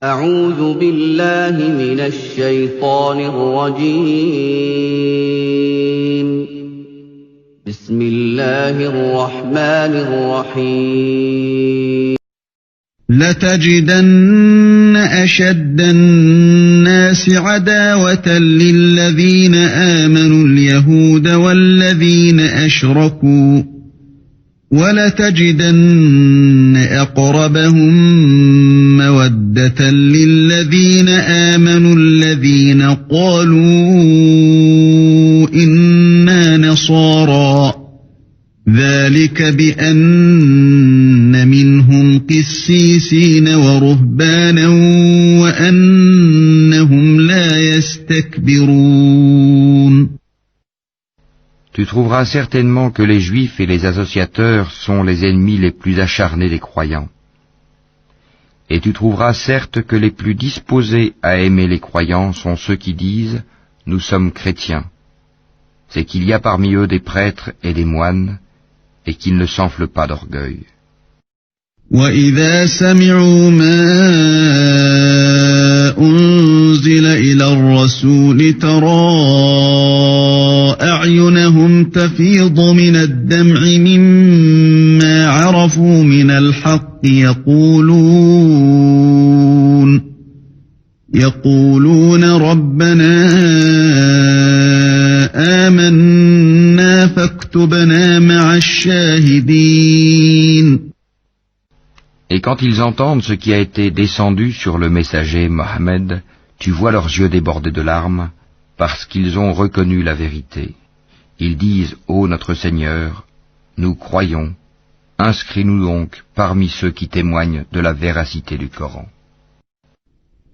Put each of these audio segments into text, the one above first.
أعوذ بالله من الشيطان الرجيم بسم الله الرحمن الرحيم لتجدن أشد الناس عداوة للذين آمنوا اليهود والذين أشركوا ولتجدن أقربهم مودة للذين آمنوا الذين قالوا إنا نصارى ذلك بأن منهم قسيسين ورهبانا وأنهم لا يستكبرون. Tu trouveras certainement que les Juifs et les associateurs sont les ennemis les plus acharnés des croyants. Et tu trouveras certes que les plus disposés à aimer les croyants sont ceux qui disent « Nous sommes chrétiens ». C'est qu'il y a parmi eux des prêtres et des moines, et qu'ils ne s'enflent pas d'orgueil. وَإِذَا سَمِعُوا مَا أُنزِلَ إِلَى الرَّسُولِ تَرَىٰ أَعْيُنَهُمْ تَفِيضُ مِنَ الدَّمْعِ مِمَّا عَرَفُوا مِنَ الْحَقِّ يَقُولُونَ رَبَّنَا آمَنَّا فَاكْتُبْنَا مَعَ الشَّاهِدِينَ. Et quand ils entendent ce qui a été descendu sur le messager Mohammed, tu vois leurs yeux débordés de larmes, parce qu'ils ont reconnu la vérité. Ils disent, ô notre Seigneur, nous croyons, inscris-nous donc parmi ceux qui témoignent de la véracité du Coran.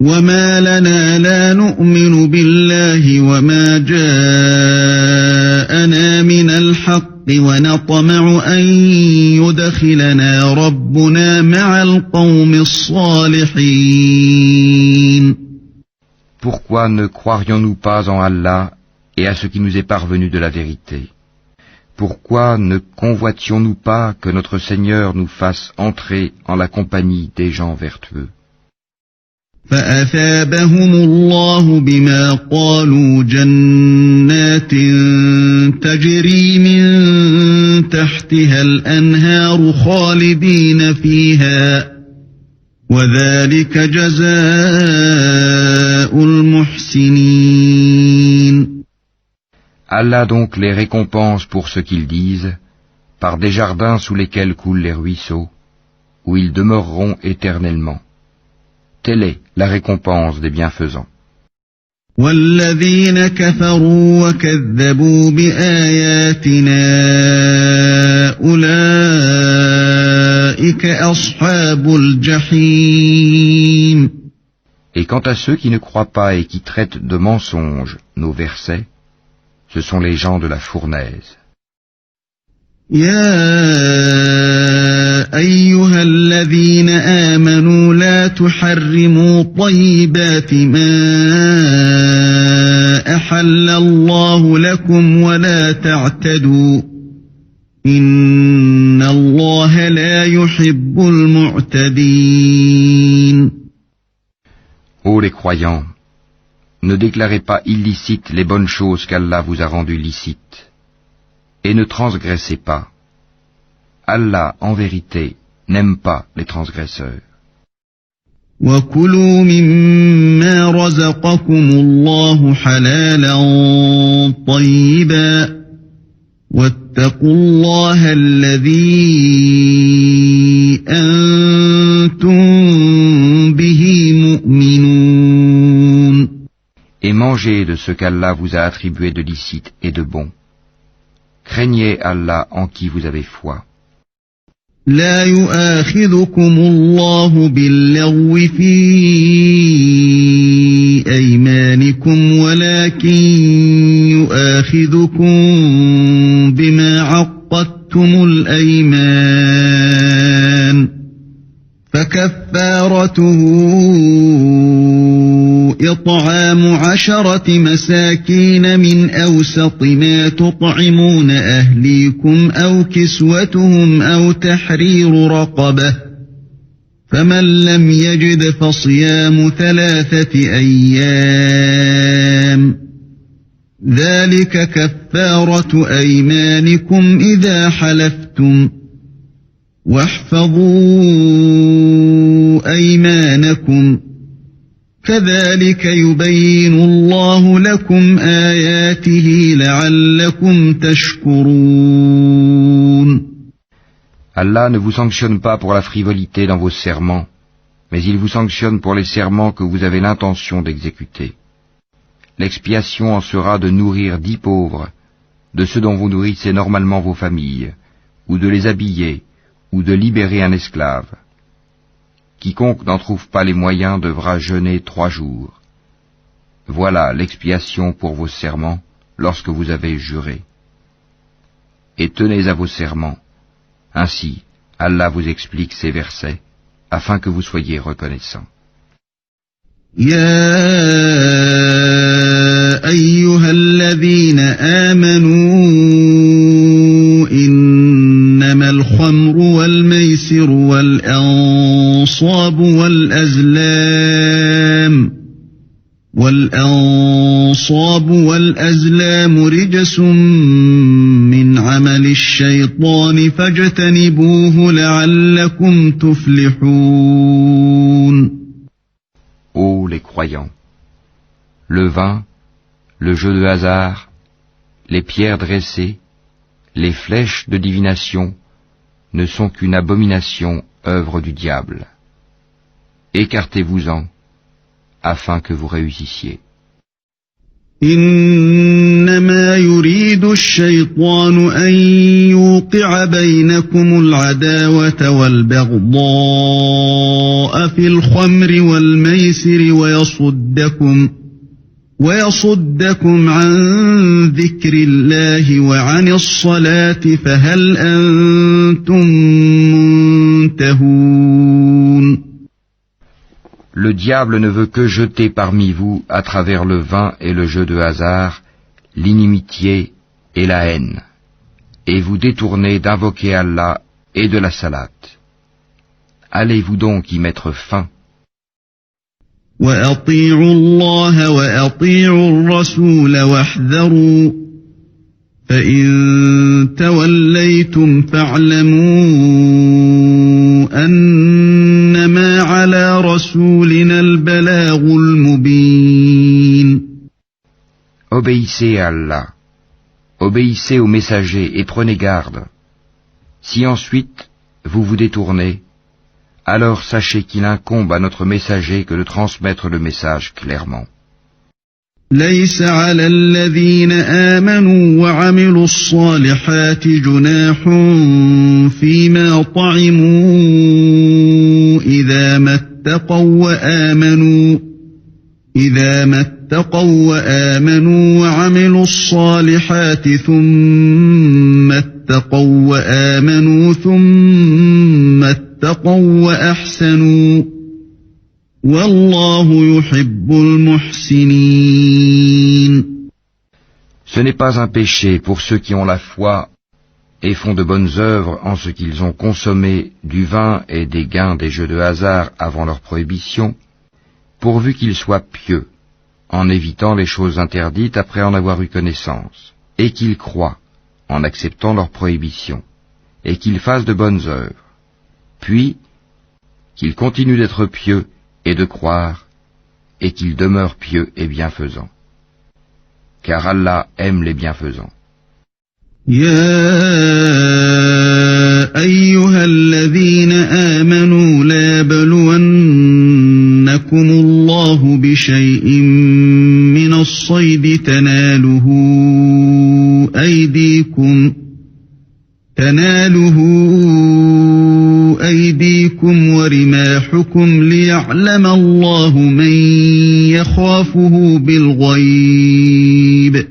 وَمَا لَنَا لَا نُؤْمِنُ بِاللَّهِ وَمَا جَاءَنَا مِنَ الْحَقِّ وَنَطْمَعُ أَن يُدْخِلَنَا رَبُّنَا مَعَ الْقَوْمِ الصَّالِحِينَ. Pourquoi ne croirions-nous pas en Allah et à ce qui nous est parvenu de la vérité? Pourquoi ne convoitions-nous pas que notre Seigneur nous fasse entrer en la compagnie des gens vertueux? فَأَثَابَهُمُ اللَّهُ بِمَا قَالُوا جَنَّاتٍ تَجْرِي مِن تَحْتِهَا الْأَنْهَارُ خَالِدِينَ فِيهَا وَذَلِكَ جَزَاءُ الْمُحْسِنِينَ. Allah donc les récompense pour ce qu'ils disent, par des jardins sous lesquels coulent les ruisseaux, où ils demeureront éternellement. Telle est la récompense des bienfaisants. وَالَّذِينَ كَفَرُوا وَكَذَّبُوا بِآيَاتِنَا أُولَئِكَ أَصْحَابُ الْجَحِيمِ. Et quant à ceux qui ne croient pas et qui traitent de mensonges nos versets, ce sont les gens de la fournaise. يَا أَيُّهَا الَّذِينَ آمَنُوا لَا تُحَرِّمُوا طَيِّبَاتِ مَا أَحَلَّ اللَّهُ لَكُمْ وَلَا تَعْتَدُوا إِنَّ اللَّهَ لَا يُحِبُّ الْمُعْتَدِينَ. Ô les croyants, ne déclarez pas illicites les bonnes choses qu'Allah vous a rendues licites, et ne transgressez pas. Allah, en vérité, n'aime pas les transgresseurs. وَكُلُوا مِمَّا رَزَقَكُمُ اللَّهُ حَلَالًا طَيِّبًا وَاتَّقُوا اللَّهَ الَّذِي أَنْتُمْ بِهِ مُؤْمِنُونَ. Et mangez de ce qu'Allah vous a attribué de licite et de bon. Craignez Allah en qui vous avez foi. لا يؤاخذكم الله باللغو في أيمانكم ولكن يؤاخذكم بما عقدتم الأيمان فكفارته إطعام 10 مساكين من أوسط ما تطعمون أهليكم أو كسوتهم أو تحرير رقبة فمن لم يجد فصيام 3 أيام ذلك كفارة أيمانكم إذا حلفتم واحفظوا أيمانكم كذلك يبين الله لكم آياته لعلكم تشكرون. Allah ne vous sanctionne pas pour la frivolité dans vos serments, mais il vous sanctionne pour les serments que vous avez l'intention d'exécuter. L'expiation en sera de nourrir 10 pauvres, de ceux dont vous nourrissez normalement vos familles, ou de les habiller, ou de libérer un esclave. Quiconque n'en trouve pas les moyens devra jeûner 3 jours. Voilà l'expiation pour vos serments lorsque vous avez juré. Et tenez à vos serments. Ainsi, Allah vous explique ces versets, afin que vous soyez reconnaissants. يا أيها الذين آمنوا إنما الخمر والميسر والأنصاب والأزلام رجس من عمل الشيطان فاجتنبوه لعلكم تفلحون. Ô les croyants, le vin, le jeu de hasard, les pierres dressées, les flèches de divination ne sont qu'une abomination, œuvre du diable. Écartez-vous-en, afin que vous réussissiez. إنما يريد الشيطان أن يوقع بينكم العداوة والبغضاء في الخمر والميسر ويصدكم عن ذكر الله وعن الصلاة فهل أنتم منتهون. Le diable ne veut que jeter parmi vous, à travers le vin et le jeu de hasard, l'inimitié et la haine, et vous détourner d'invoquer Allah et de la salate. Allez-vous donc y mettre fin. وَأَطِيعُوا اللَّهَ وَأَطِيعُوا الرَّسُولَ وَاحْذَرُوا فَإِن تَوَلَّيْتُمْ فَاعْلَمُوا أَنَّمَا عَلَى رَسُولِنَا الْبَلَاغُ الْمُبِينُ. Obéissez à Allah, obéissez aux messagers et prenez garde. Si ensuite vous vous détournez, alors sachez qu'il incombe à notre messager que de transmettre le message clairement. ليس على الذين آمنوا وعملوا الصالحات جناح فيما طعموا إذا ما اتقوا وآمنوا وعملوا الصالحات ثم اتقوا وآمنوا ثم اتقوا وأحسنوا والله يحب المحسنين. Ce n'est pas un péché pour ceux qui ont la foi et font de bonnes œuvres en ce qu'ils ont consommé du vin et des gains des jeux de hasard avant leur prohibition, pourvu qu'ils soient pieux, en évitant les choses interdites après en avoir eu connaissance, et qu'ils croient, en acceptant leur prohibition, et qu'ils fassent de bonnes œuvres, puis qu'ils continuent d'être pieux et de croire, et qu'ils demeurent pieux et bienfaisants. Car Allah aime les bienfaisants. يا أيها الذين آمنوا لا يبلونكم الله بشيء من الصيد تناله أيديكم ورماحكم ليعلم الله من يخافه بالغيب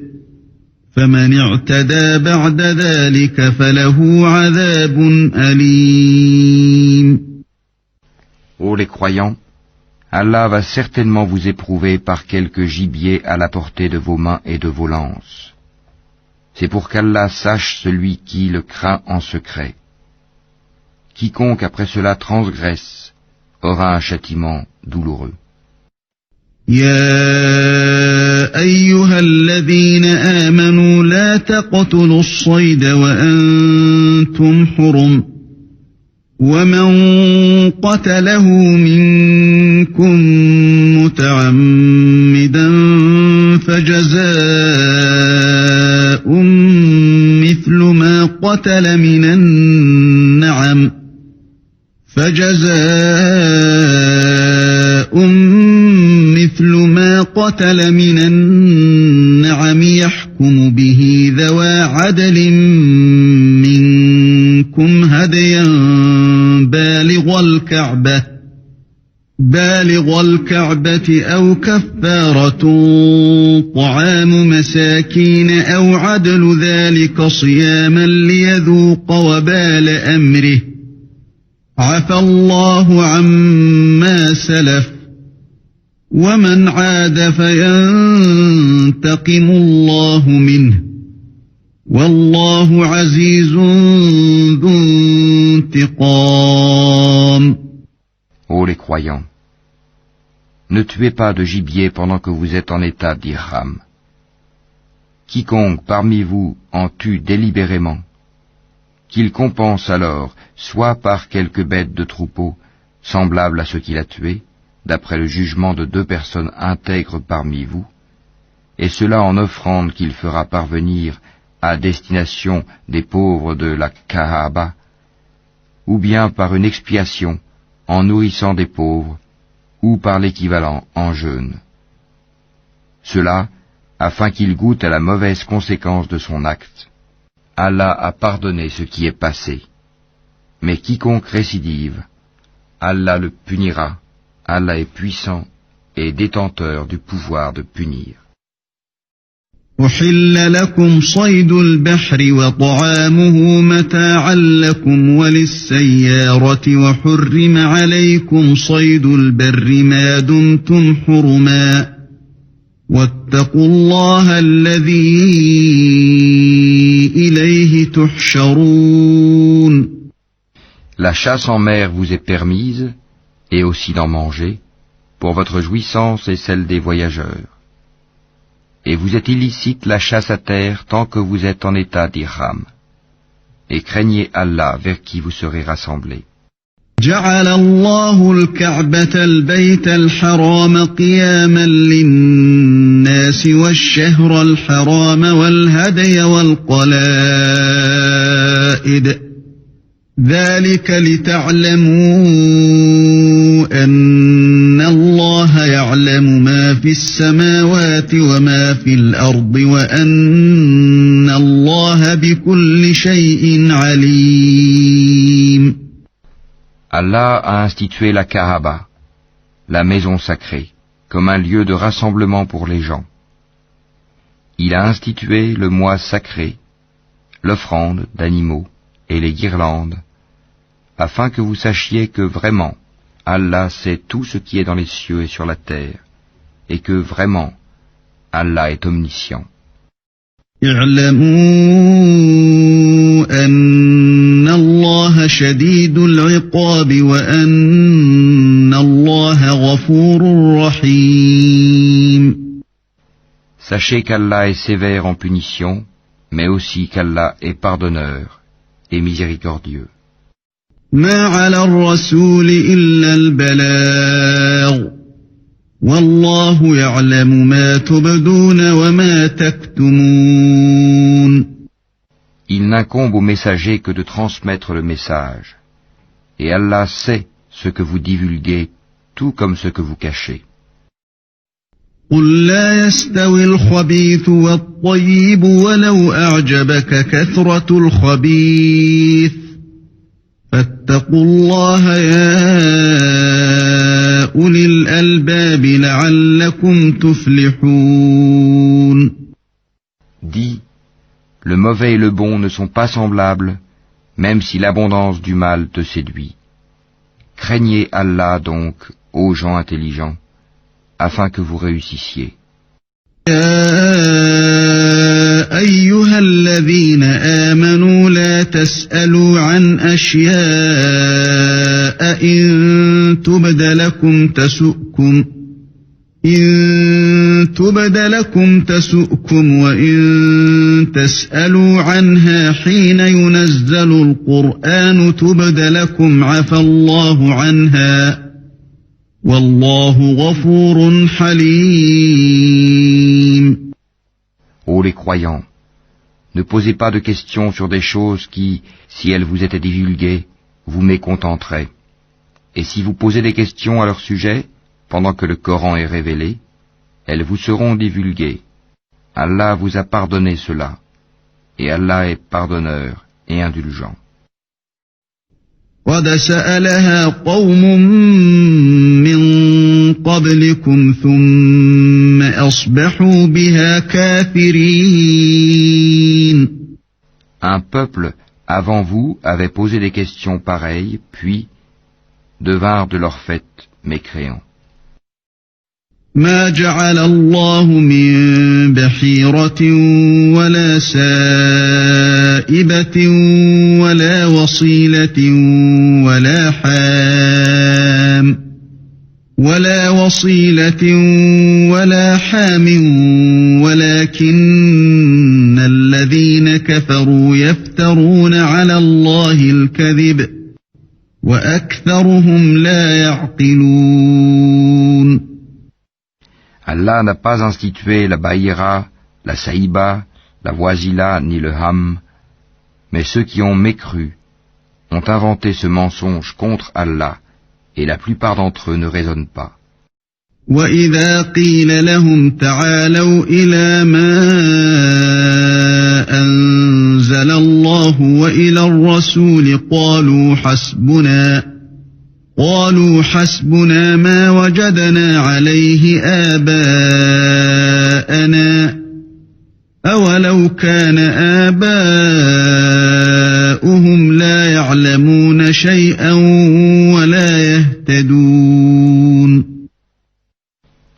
فمن اعتدى بعد ذلك فله عذاب أليم. Ô les croyants, Allah va certainement vous éprouver par quelque gibier à la portée de vos mains et de vos lances. C'est pour qu'Allah sache celui qui le craint en secret. Quiconque après cela transgresse aura un châtiment douloureux. يا أيها الذين آمنوا لا تقتلوا الصيد وأنتم حرم ومن قتله منكم متعمدا فجزاء مثل ما قتل من النعم يحكم به ذوى عدل منكم هديا بالغ الكعبة أو كفارة طعام مساكين أو عدل ذلك صياما ليذوق وبال أمره عفى الله عما سلف ومن عاد فينتقم الله منه والله عزيز ذو انتقام. Ô les croyants, ne tuez pas de gibier pendant que vous êtes en état d'ihram. Quiconque parmi vous en tue délibérément, qu'il compense alors soit par quelque bête de troupeau semblable à ce qu'il a tué, d'après le jugement de 2 personnes intègres parmi vous, et cela en offrande qu'il fera parvenir à destination des pauvres de la Kaaba, ou bien par une expiation en nourrissant des pauvres, ou par l'équivalent en jeûne. Cela, afin qu'il goûte à la mauvaise conséquence de son acte. Allah a pardonné ce qui est passé. Mais quiconque récidive, Allah le punira. Allah est puissant et détenteur du pouvoir de punir. أحل لكم صيد البحر وطعامه متاعا لكم وللسيارة وحرم عليكم صيد البر ما دمتم حرما واتقوا الله الذي إليه تحشرون. La chasse en mer vous est permise, et aussi d'en manger, pour votre jouissance et celle des voyageurs. Et vous est illicite la chasse à terre tant que vous êtes en état d'ihram. Et craignez Allah vers qui vous serez rassemblés. جعل الله الكعبة البيت الحرام قياما للناس والشهر الحرام والهدي والقلائد ذلك لتعلموا أن الله يعلم ما في السماوات وما في الأرض وأن الله بكل شيء عليم. Allah a institué la Kaaba, la maison sacrée, comme un lieu de rassemblement pour les gens. Il a institué le mois sacré, l'offrande d'animaux et les guirlandes, afin que vous sachiez que vraiment, Allah sait tout ce qui est dans les cieux et sur la terre, et que vraiment, Allah est omniscient. اعلموا أن الله شديد العقاب وأن الله غفور رحيم. Sachez qu'Allah est sévère en punition, mais aussi qu'Allah est pardonneur et miséricordieux. ما على الرسول إلا البلاغ والله يعلم ما تبدون وما تكتمون. Il n'incombe au messager que de transmettre le message, et Allah sait ce que vous divulguez, tout comme ce que vous cachez. قل لا يستوي الخبيث والطيب ولو أعجبك كثرة الخبيث فاتقوا الله يا أولي الألباب لعلكم تفلحون. Dis, le mauvais et le bon ne sont pas semblables, même si l'abondance du mal te séduit. Craignez Allah donc, ô gens intelligents, afin que vous réussissiez. أيها الذين آمنوا لا تسألوا عن أشياء إن تبد لكم تسؤكم وإن تسألوا عنها حين ينزل القرآن تبد لكم عفى الله عنها والله غفور حليم. Ô les croyants, ne posez pas de questions sur des choses qui, si elles vous étaient divulguées, vous mécontenteraient. Et si vous posez des questions à leur sujet, pendant que le Coran est révélé, elles vous seront divulguées. Allah vous a pardonné cela, et Allah est pardonneur et indulgent. قد سألها قوم من قبلكم ثم أصبحوا بها كافرين. Un peuple avant vous avait posé des questions pareilles, puis devinrent de leur fait mécréants. ما جعل الله من بحيرة ولا سائبة ولا وصيلة ولا حام ولكن الذين كفروا يفترون على الله الكذب وأكثرهم لا يعقلون. Allah n'a pas institué la Bahira, la Saïba, la Wasila ni le Ham, mais ceux qui ont mécru ont inventé ce mensonge contre Allah, et la plupart d'entre eux ne raisonnent pas. وَإِذَا قِيلَ لَهُمْ تَعَالَوْا إِلَى مَا أَنزَلَ اللَّهُ وَإِلَى الرَّسُولِ قالوا حسبنا ما وجدنا عليه آباءنا أولو كان آباؤهم لا يعلمون شيئا ولا يهتدون.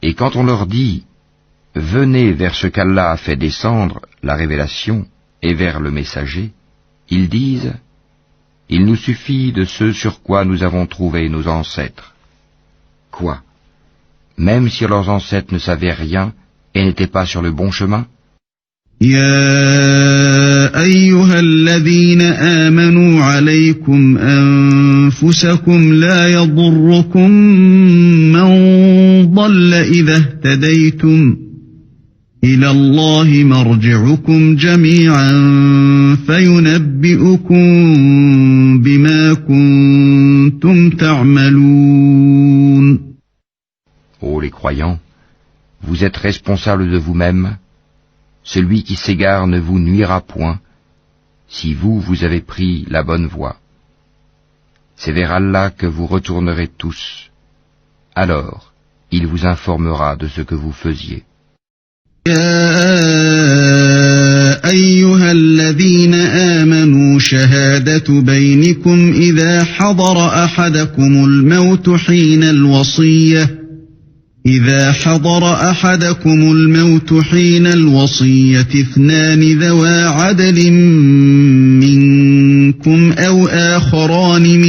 Et quand on leur dit « Venez vers ce qu'Allah a fait descendre, la révélation, et vers le messager », ils disent « Il nous suffit de ce sur quoi nous avons trouvé nos ancêtres. » Quoi? Même si leurs ancêtres ne savaient rien et n'étaient pas sur le bon chemin? يا أيها الذين آمنوا عليكم أنفسكم لا يضركم من ضل إذا اهتديتم إلى الله مرجعكم جميعا فينبئكم بما كنتم تعملون. Ô les croyants, vous êtes responsables de vous-même. Celui qui s'égare ne vous nuira point, si vous avez pris la bonne voie. C'est vers Allah que vous retournerez tous. Alors, il vous informera de ce que vous faisiez. يا أيها الذين آمنوا شهادة بينكم إذا حضر أحدكم الموت حين الوصية اثنان ذوى عدل منكم أو آخران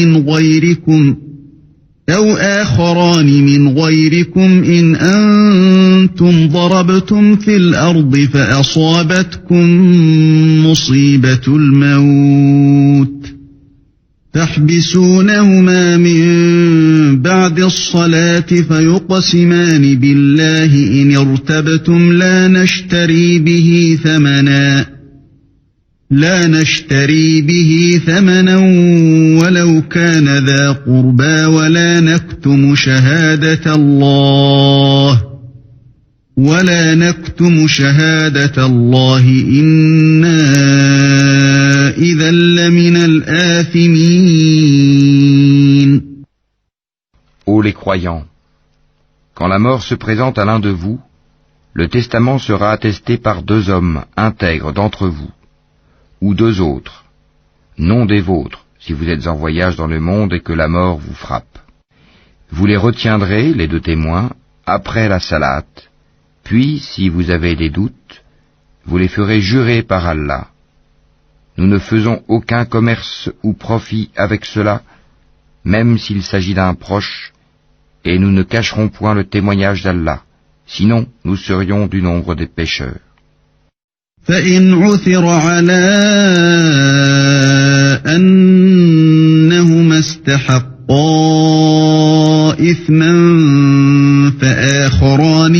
من غيركم إن أنتم ضربتم في الأرض فأصابتكم مصيبة الموت تحبسونهما من بعد الصلاة فيقسمان بالله إن ارتبتم لا نشتري به ثمنا ولو كان ذا قربى ولا نكتم شهادة الله إنا إذا لمن الآثمين. Ô les croyants, quand la mort se présente à l'un de vous, le testament sera attesté par 2 hommes intègres d'entre vous, ou 2 autres, non des vôtres, si vous êtes en voyage dans le monde et que la mort vous frappe. Vous les retiendrez, les 2 témoins, après la salate, puis, si vous avez des doutes, vous les ferez jurer par Allah. Nous ne faisons aucun commerce ou profit avec cela, même s'il s'agit d'un proche, et nous ne cacherons point le témoignage d'Allah, sinon nous serions du nombre des pécheurs. فإن عثر على أنهما استحقا إثما فآخران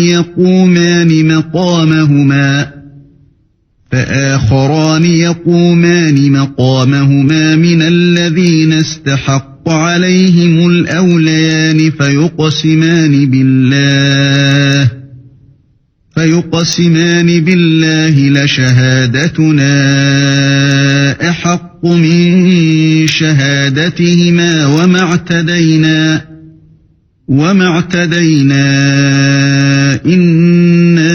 يقومان مقامهما من الذين استحق عليهم الأوليان فيقسمان بالله لشهادتنا أحق من شهادتهما وما اعتدينا إنا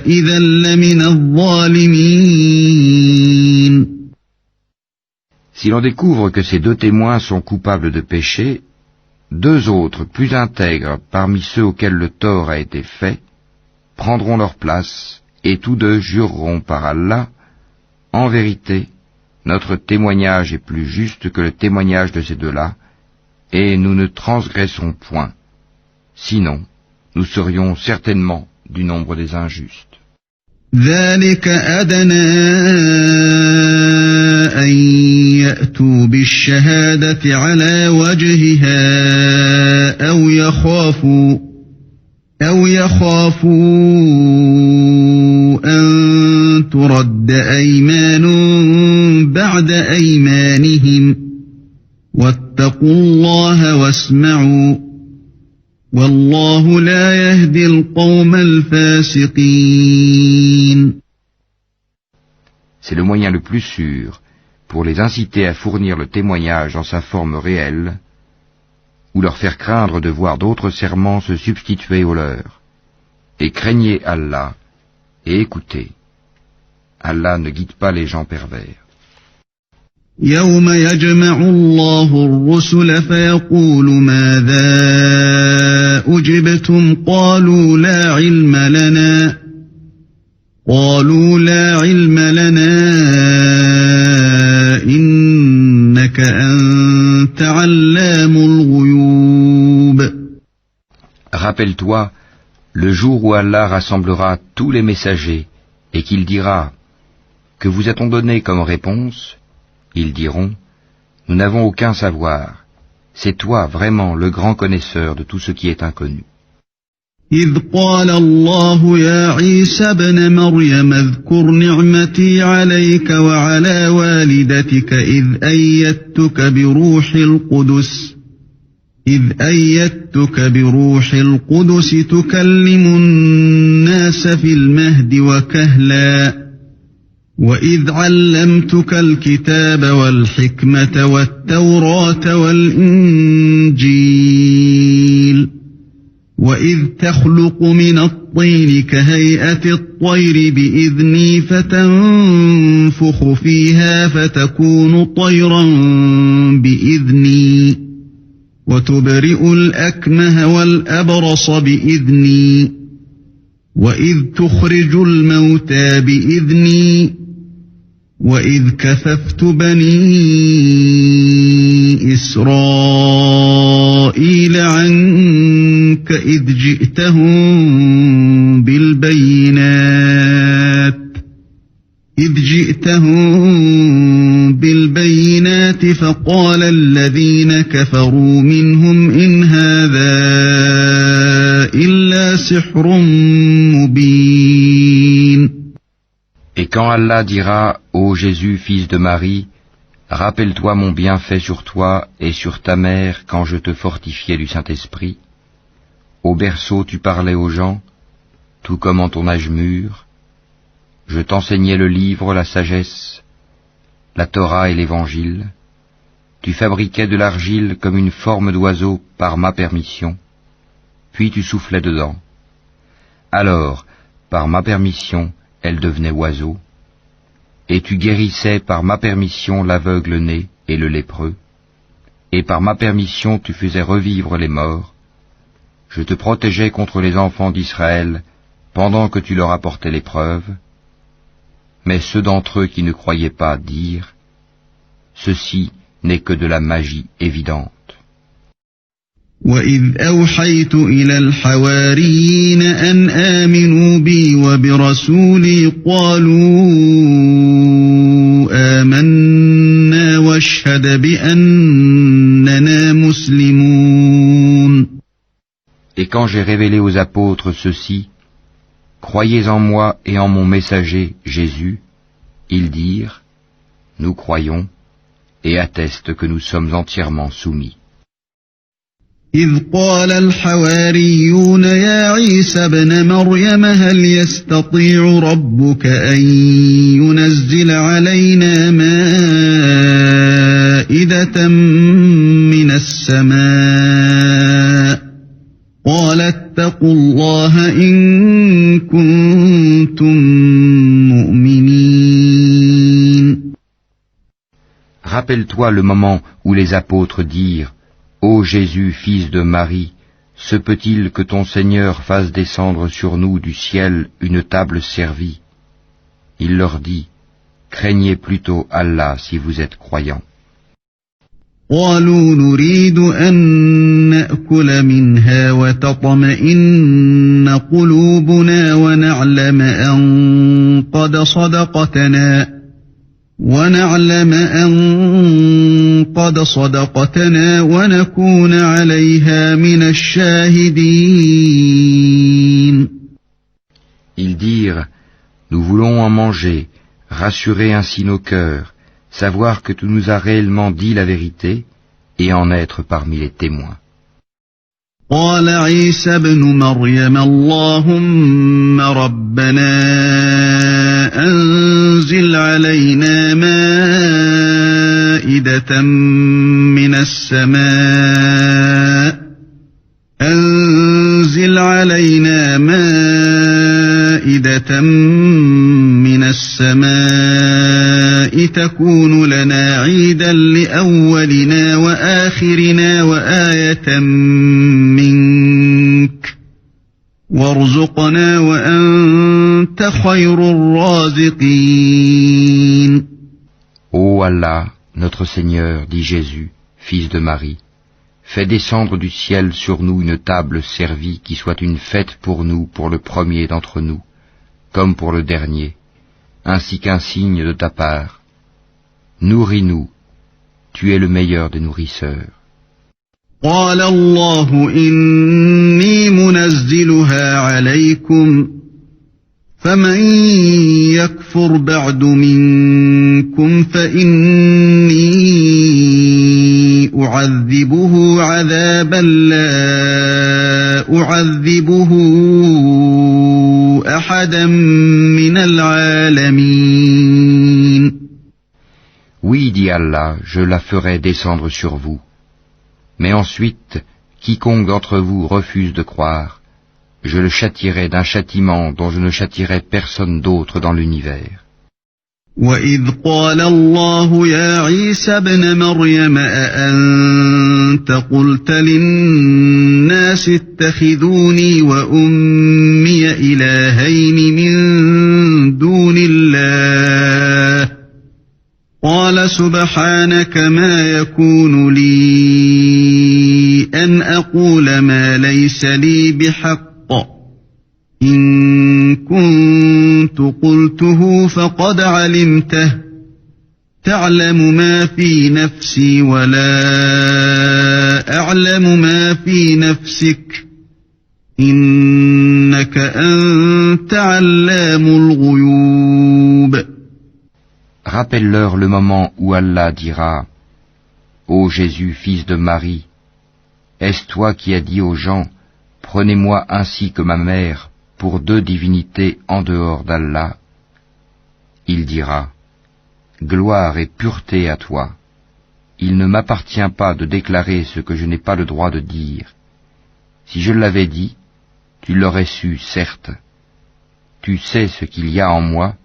إذا لمن الظالمين. Si l'on découvre que ces deux témoins sont coupables de péché, deux autres, plus intègres parmi ceux auxquels le tort a été fait, prendront leur place, et tous deux jureront par Allah, en vérité, notre témoignage est plus juste que le témoignage de ces deux-là, et nous ne transgressons point. Sinon, nous serions certainement du nombre des injustes. ذلك أدنى أن يأتوا بالشهادة على وجهها أو يخافوا أن ترد أيمان بعد أيمانهم واتقوا الله واسمعوا والله لا يهدي القوم الفاسقين. C'est le moyen le plus sûr pour les inciter à fournir le témoignage en sa forme réelle, ou leur faire craindre de voir d'autres serments se substituer aux leurs. Et craignez Allah, et écoutez. Allah ne guide pas les gens pervers. يوم يجمع الله الرسل فيقول ماذا أجبتم قالوا لا علم لنا إنك أنت علام الغيوب. Rappelle-toi le jour où Allah rassemblera tous les messagers et qu'il dira « Que vous a-t-on donné comme réponse ?» Ils diront, nous n'avons aucun savoir. C'est toi vraiment le grand connaisseur de tout ce qui est inconnu. إذ قال الله يا عيسى ابن مريم اذكر نعمتي عليك وعلى والدتك إذ أيدتك بروح القدس تكلم الناس في المهد وكهلا وإذ علمتك الكتاب والحكمة والتوراة والإنجيل وإذ تخلق من الطين كهيئة الطير بإذني فتنفخ فيها فتكون طيرا بإذني وتبرئ الأكمه والأبرص بإذني وإذ تخرج الموتى بإذني وإذ كففت بني إسرائيل عنك إذ جئتهم بالبينات فقال الذين كفروا منهم إن هذا إلا سحر مبين. Et quand Allah dira, ô Jésus, fils de Marie, rappelle-toi mon bienfait sur toi et sur ta mère quand je te fortifiais du Saint-Esprit. Au berceau tu parlais aux gens, tout comme en ton âge mûr. Je t'enseignais le livre, la sagesse, la Torah et l'Évangile. Tu fabriquais de l'argile comme une forme d'oiseau par ma permission, puis tu soufflais dedans. Alors, par ma permission, elle devenait oiseau, et tu guérissais par ma permission l'aveugle-né et le lépreux, et par ma permission tu faisais revivre les morts. Je te protégeais contre les enfants d'Israël pendant que tu leur apportais l'épreuve, mais ceux d'entre eux qui ne croyaient pas dirent, ceci n'est que de la magie évidente. وإذ أوحيت إلى الحواريين أن آمنوا بي وبرسولي قالوا آمنا واشهد بأننا مسلمون. Et quand j'ai révélé aux apôtres ceci, croyez en moi et en mon messager, Jésus, ils dirent, nous croyons, et attestent que nous sommes entièrement soumis. إذ قال الحواريون يا عيسى ابن مريم هل يستطيع ربك أن ينزل علينا مائدة من السماء قال اتقوا الله إن كنتم مؤمنين. Rappelle-toi le moment où les apôtres dirent, Ô Jésus, fils de Marie, se peut-il que ton Seigneur fasse descendre sur nous du ciel une table servie? Il leur dit, craignez plutôt Allah si vous êtes croyants. قالوا نريد أن نأكل منها وتطمئن قلوبنا ونعلم أن قد صدقتنا ونكون عليها من الشاهدين. Ils dirent, nous voulons en manger, rassurer ainsi nos cœurs, savoir que tu nous as réellement dit la vérité et en être parmi les témoins. قال عيسى ابن مريم اللهم ربنا أنزل علينا مائدة من السماء تكون لنا عيدا لأولنا وآخرنا وآية منك وارزقنا وأنت خير الرازقين. Ô Allah, notre Seigneur, dit Jésus, fils de Marie, fais descendre du ciel sur nous une table servie qui soit une fête pour nous, pour le premier d'entre nous, comme pour le dernier, ainsi qu'un signe de ta part. Nourris-nous, tu es le meilleur des nourrisseurs. قال الله إني منزلها عليكم فمن يكفر بعد منكم فإني أعذبه عذابا لا أعذبه أحدا من العالمين. Oui, dit Allah, je la ferai descendre sur vous. Mais ensuite, quiconque d'entre vous refuse de croire, je le châtierai d'un châtiment dont je ne châtierai personne d'autre dans l'univers. وَإِذْ قَالَ اللَّهُ يَا عِيسَى ابْنَ مَرْيَمَ أَأَنْتَ قُلْتَ لِلنَّاسِ اتَّخِذُونِي وَأُمِّيَ إِلَٰهَيْنِ مِن دُونِ اللَّهِ قَالَ سُبْحَانَكَ مَا يَكُونُ لِي أَنْ أَقُولَ مَا لَيْسَ لِي بِحَقٍّ إن كنت قلته فقد علمته تعلم ما في نفسي ولا أعلم ما في نفسك إنك أنت علام الغيوب. Rappelle-leur le moment où Allah dira, Ô Jésus, fils de Marie, est-ce toi qui as dit aux gens, prenez-moi ainsi que ma mère pour deux divinités en dehors d'Allah? Il dira, gloire et pureté à toi. Il ne m'appartient pas de déclarer ce que je n'ai pas le droit de dire. Si je l'avais dit, tu l'aurais su, certes. Tu sais ce qu'il y a en moi,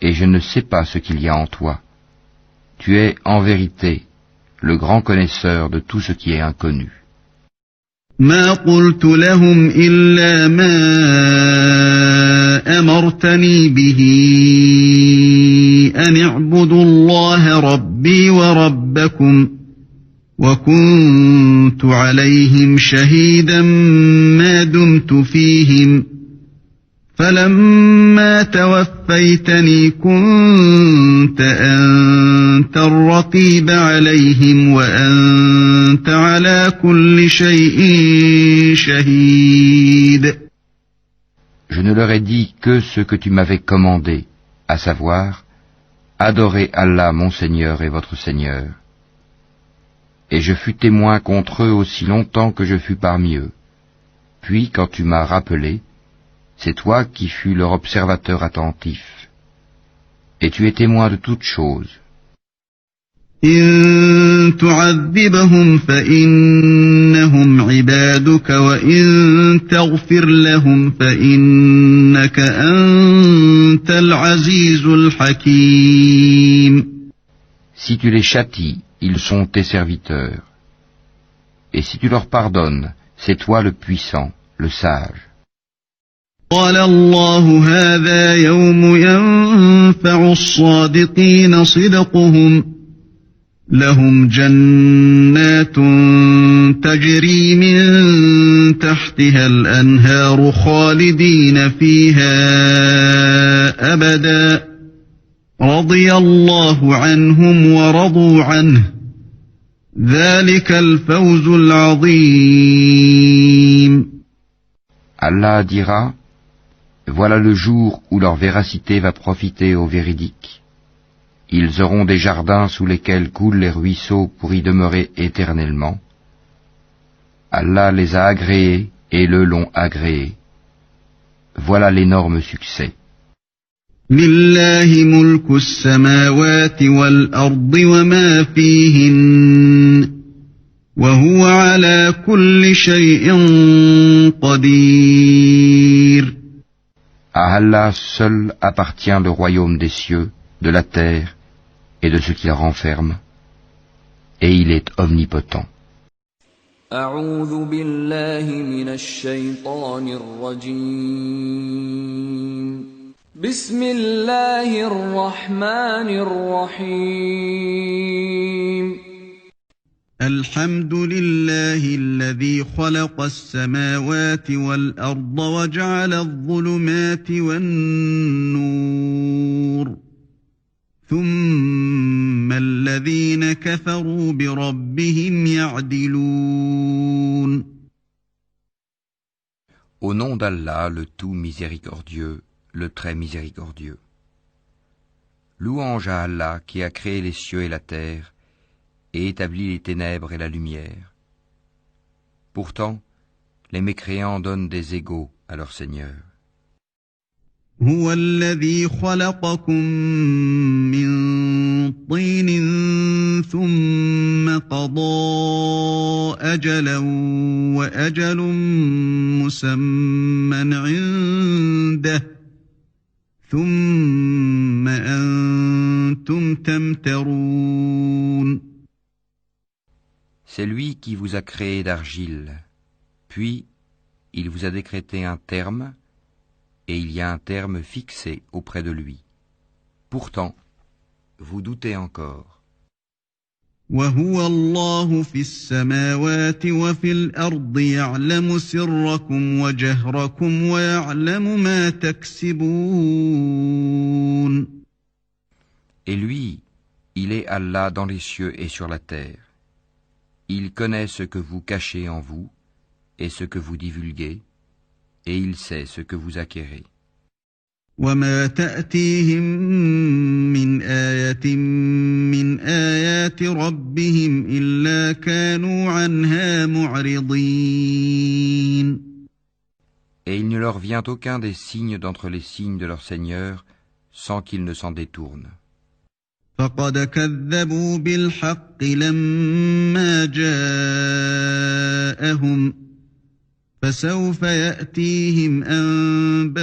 et je ne sais pas ce qu'il y a en toi. Tu es, en vérité, le grand connaisseur de tout ce qui est inconnu. ما قلت لهم إلا ما أمرتني به أن اعبدوا الله ربي وربكم وكنت عليهم شهيدا ما دمت فيهم فلما توفيتني كنت أنت الرقيب عليهم وأنت على كل شيء شهيد. Je ne leur ai dit que ce que tu m'avais commandé, à savoir, adorez Allah mon Seigneur et votre Seigneur. Et je fus témoin contre eux aussi longtemps que je fus parmi eux. Puis, quand tu m'as rappelé, c'est toi qui fus leur observateur attentif. Et tu es témoin de toutes choses. إن تعذبهم فإنهم عبادك وإن تغفر لهم فإنك أنت العزيز الحكيم. Si tu les châties, ils sont tes serviteurs. Et si tu leur pardonnes, c'est toi le puissant, le sage. قال الله هذا يوم ينفع الصادقين صدقهم لهم جنات تجري من تحتها الأنهار خالدين فيها أبدا رضي الله عنهم ورضوا عنه ذلك الفوز العظيم. Allah dira, voilà le jour où leur véracité va profiter aux véridiques. Ils auront des jardins sous lesquels coulent les ruisseaux pour y demeurer éternellement. Allah les a agréés et le l'ont agréé. Voilà l'énorme succès. لله ملك السماوات والأرض وما فيهن وهو على كل شيء قدير. À Allah seul appartient le royaume des cieux, de la terre et de ce qu'il renferme, et il est omnipotent. أعوذ بالله من الشيطان الرجيم. بسم الله الرحمن الرحيم. الحمد لله الذي خلق السماوات والأرض وجعل الظلمات والنور ثم الذين كفروا بربهم يعدلون. Au nom d'Allah, le tout miséricordieux, le très miséricordieux. Louange à Allah qui a créé les cieux et la terre, et établit les ténèbres et la lumière. Pourtant, les mécréants donnent des égaux à leur Seigneur. هو الذي خلقكم من طين ثم قضى أجلا وأجل مسمى عنده ثم أنتم تمترون. C'est lui qui vous a créé d'argile, puis il vous a décrété un terme, et il y a un terme fixé auprès de lui. Pourtant, vous doutez encore. وهو الله في السماوات وفي الأرض يعلم سركم وجهركم ويعلم ما تكسبون. Et lui, il est Allah dans les cieux et sur la terre. Il connaît ce que vous cachez en vous et ce que vous divulguez, et il sait ce que vous acquérez. وما تأتيهم من آية من آيات ربهم إلا كانوا عنها معرضين. Et il ne leur vient aucun des signes d'entre les signes de leur Seigneur sans qu'ils ne s'en détournent. فقد كذبوا بالحق لما جاءهم فسوف يأتيهم أنباء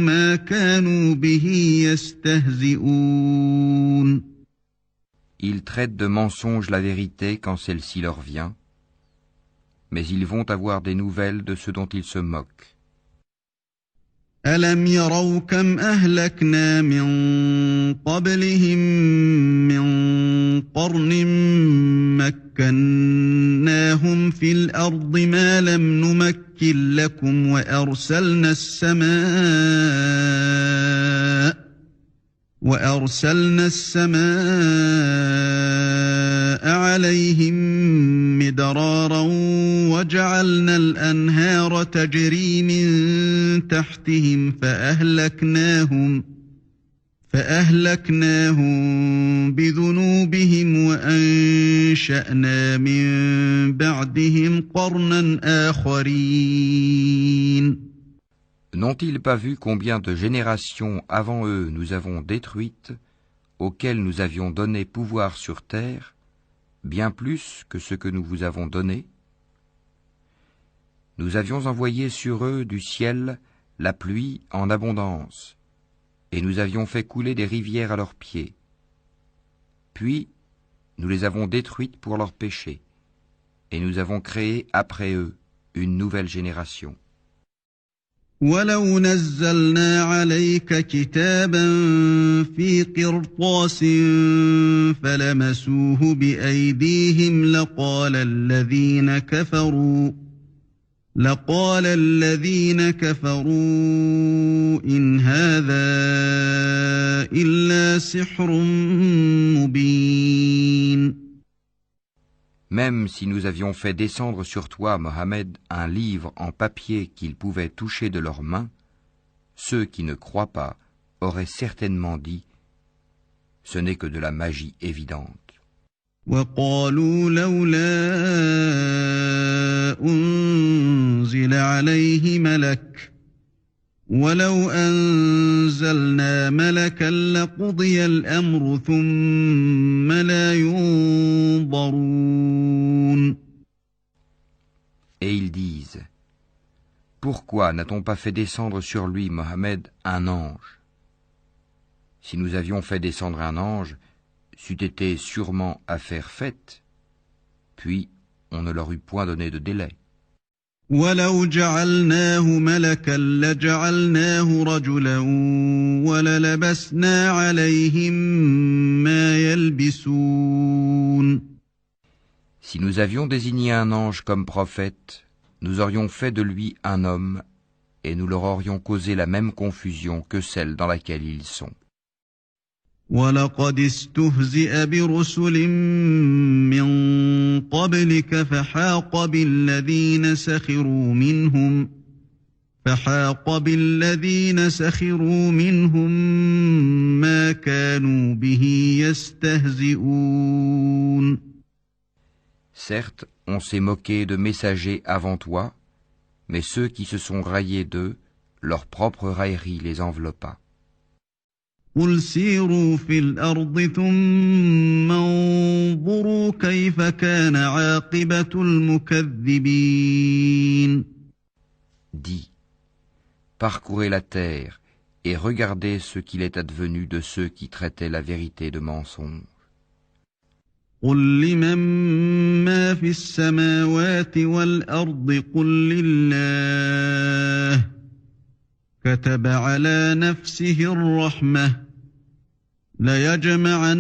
ما كانوا به يستهزئون. Ils traitent de mensonge la vérité quand celle-ci leur vient, mais ils vont avoir des nouvelles de ce dont ils se moquent. ألم يروا كم أهلكنا من قبلهم من قرن مكناهم في الأرض ما لم نمكن لكم وأرسلنا السماء عليهم مدرارا وجعلنا الأنهار تجري من تحتهم فأهلكناهم بذنوبهم وأنشأنا من بعدهم قرنا آخرين. N'ont-ils pas vu combien de générations avant eux nous avons détruites, auxquelles nous avions donné pouvoir sur terre, bien plus que ce que nous vous avons donné? Nous avions envoyé sur eux du ciel la pluie en abondance, et nous avions fait couler des rivières à leurs pieds. Puis, nous les avons détruites pour leurs péchés, et nous avons créé après eux une nouvelle génération. وَلَوْ نَزَّلْنَا عَلَيْكَ كِتَابًا فِي قِرْطَاسٍ فَلَمَسُوهُ بِأَيْدِيهِمْ لقال الذين كفروا إن هذا إلا سحر مبين. Même si nous avions fait descendre sur toi, Mohammed, un livre en papier qu'ils pouvaient toucher de leurs mains, ceux qui ne croient pas auraient certainement dit « Ce n'est que de la magie évidente ». وقالوا لولا أنزل عليه ملك ولو أنزلنا ملكا لقضي الأمر ثم لا ينظرون. Et ils disent « Pourquoi n'a-t-on pas fait descendre sur lui, Mohammed, un ange? Si nous avions fait descendre un ange, c'eût été sûrement affaire faite, puis on ne leur eût point donné de délai. وَلَوْ جَعَلْنَاهُ مَلَكًا لَجَعَلْنَاهُ رَجُلًا وَلَلَبَسْنَا عَلَيْهِمْ مَا يَلْبِسُونَ. Si nous avions désigné un ange comme prophète, nous aurions fait de lui un homme, et nous leur aurions causé la même confusion que celle dans laquelle ils sont. وَلَقَدِ اسْتُهْزِئَ بِرُسُلٍ مِّن قَبْلِكَ فَحَاقَ بِالَّذِينَ سَخِرُوا مِنْهُم مَّا كَانُوا بِهِ يَسْتَهْزِئُونَ. Certes, on s'est moqué de messagers avant toi, mais ceux qui se sont raillés d'eux, leur propre raillerie les enveloppa. قُلْ سِيرُوا فِي الْأَرْضِ ثُمَّ انظُرُوا كَيْفَ كَانَ عَاقِبَةُ الْمُكَذِّبِينَ. Dis, parcourez la terre et regardez ce qu'il est advenu de ceux qui traitaient la vérité de mensonge. قُلْ لِمَن مَّا فِي السَّمَاوَاتِ وَالْأَرْضِ قُل لِّلَّهِ كَتَبَ عَلَى نَفْسِهِ الرَّحْمَةَ لَيَجْمَعَنَّكُمْ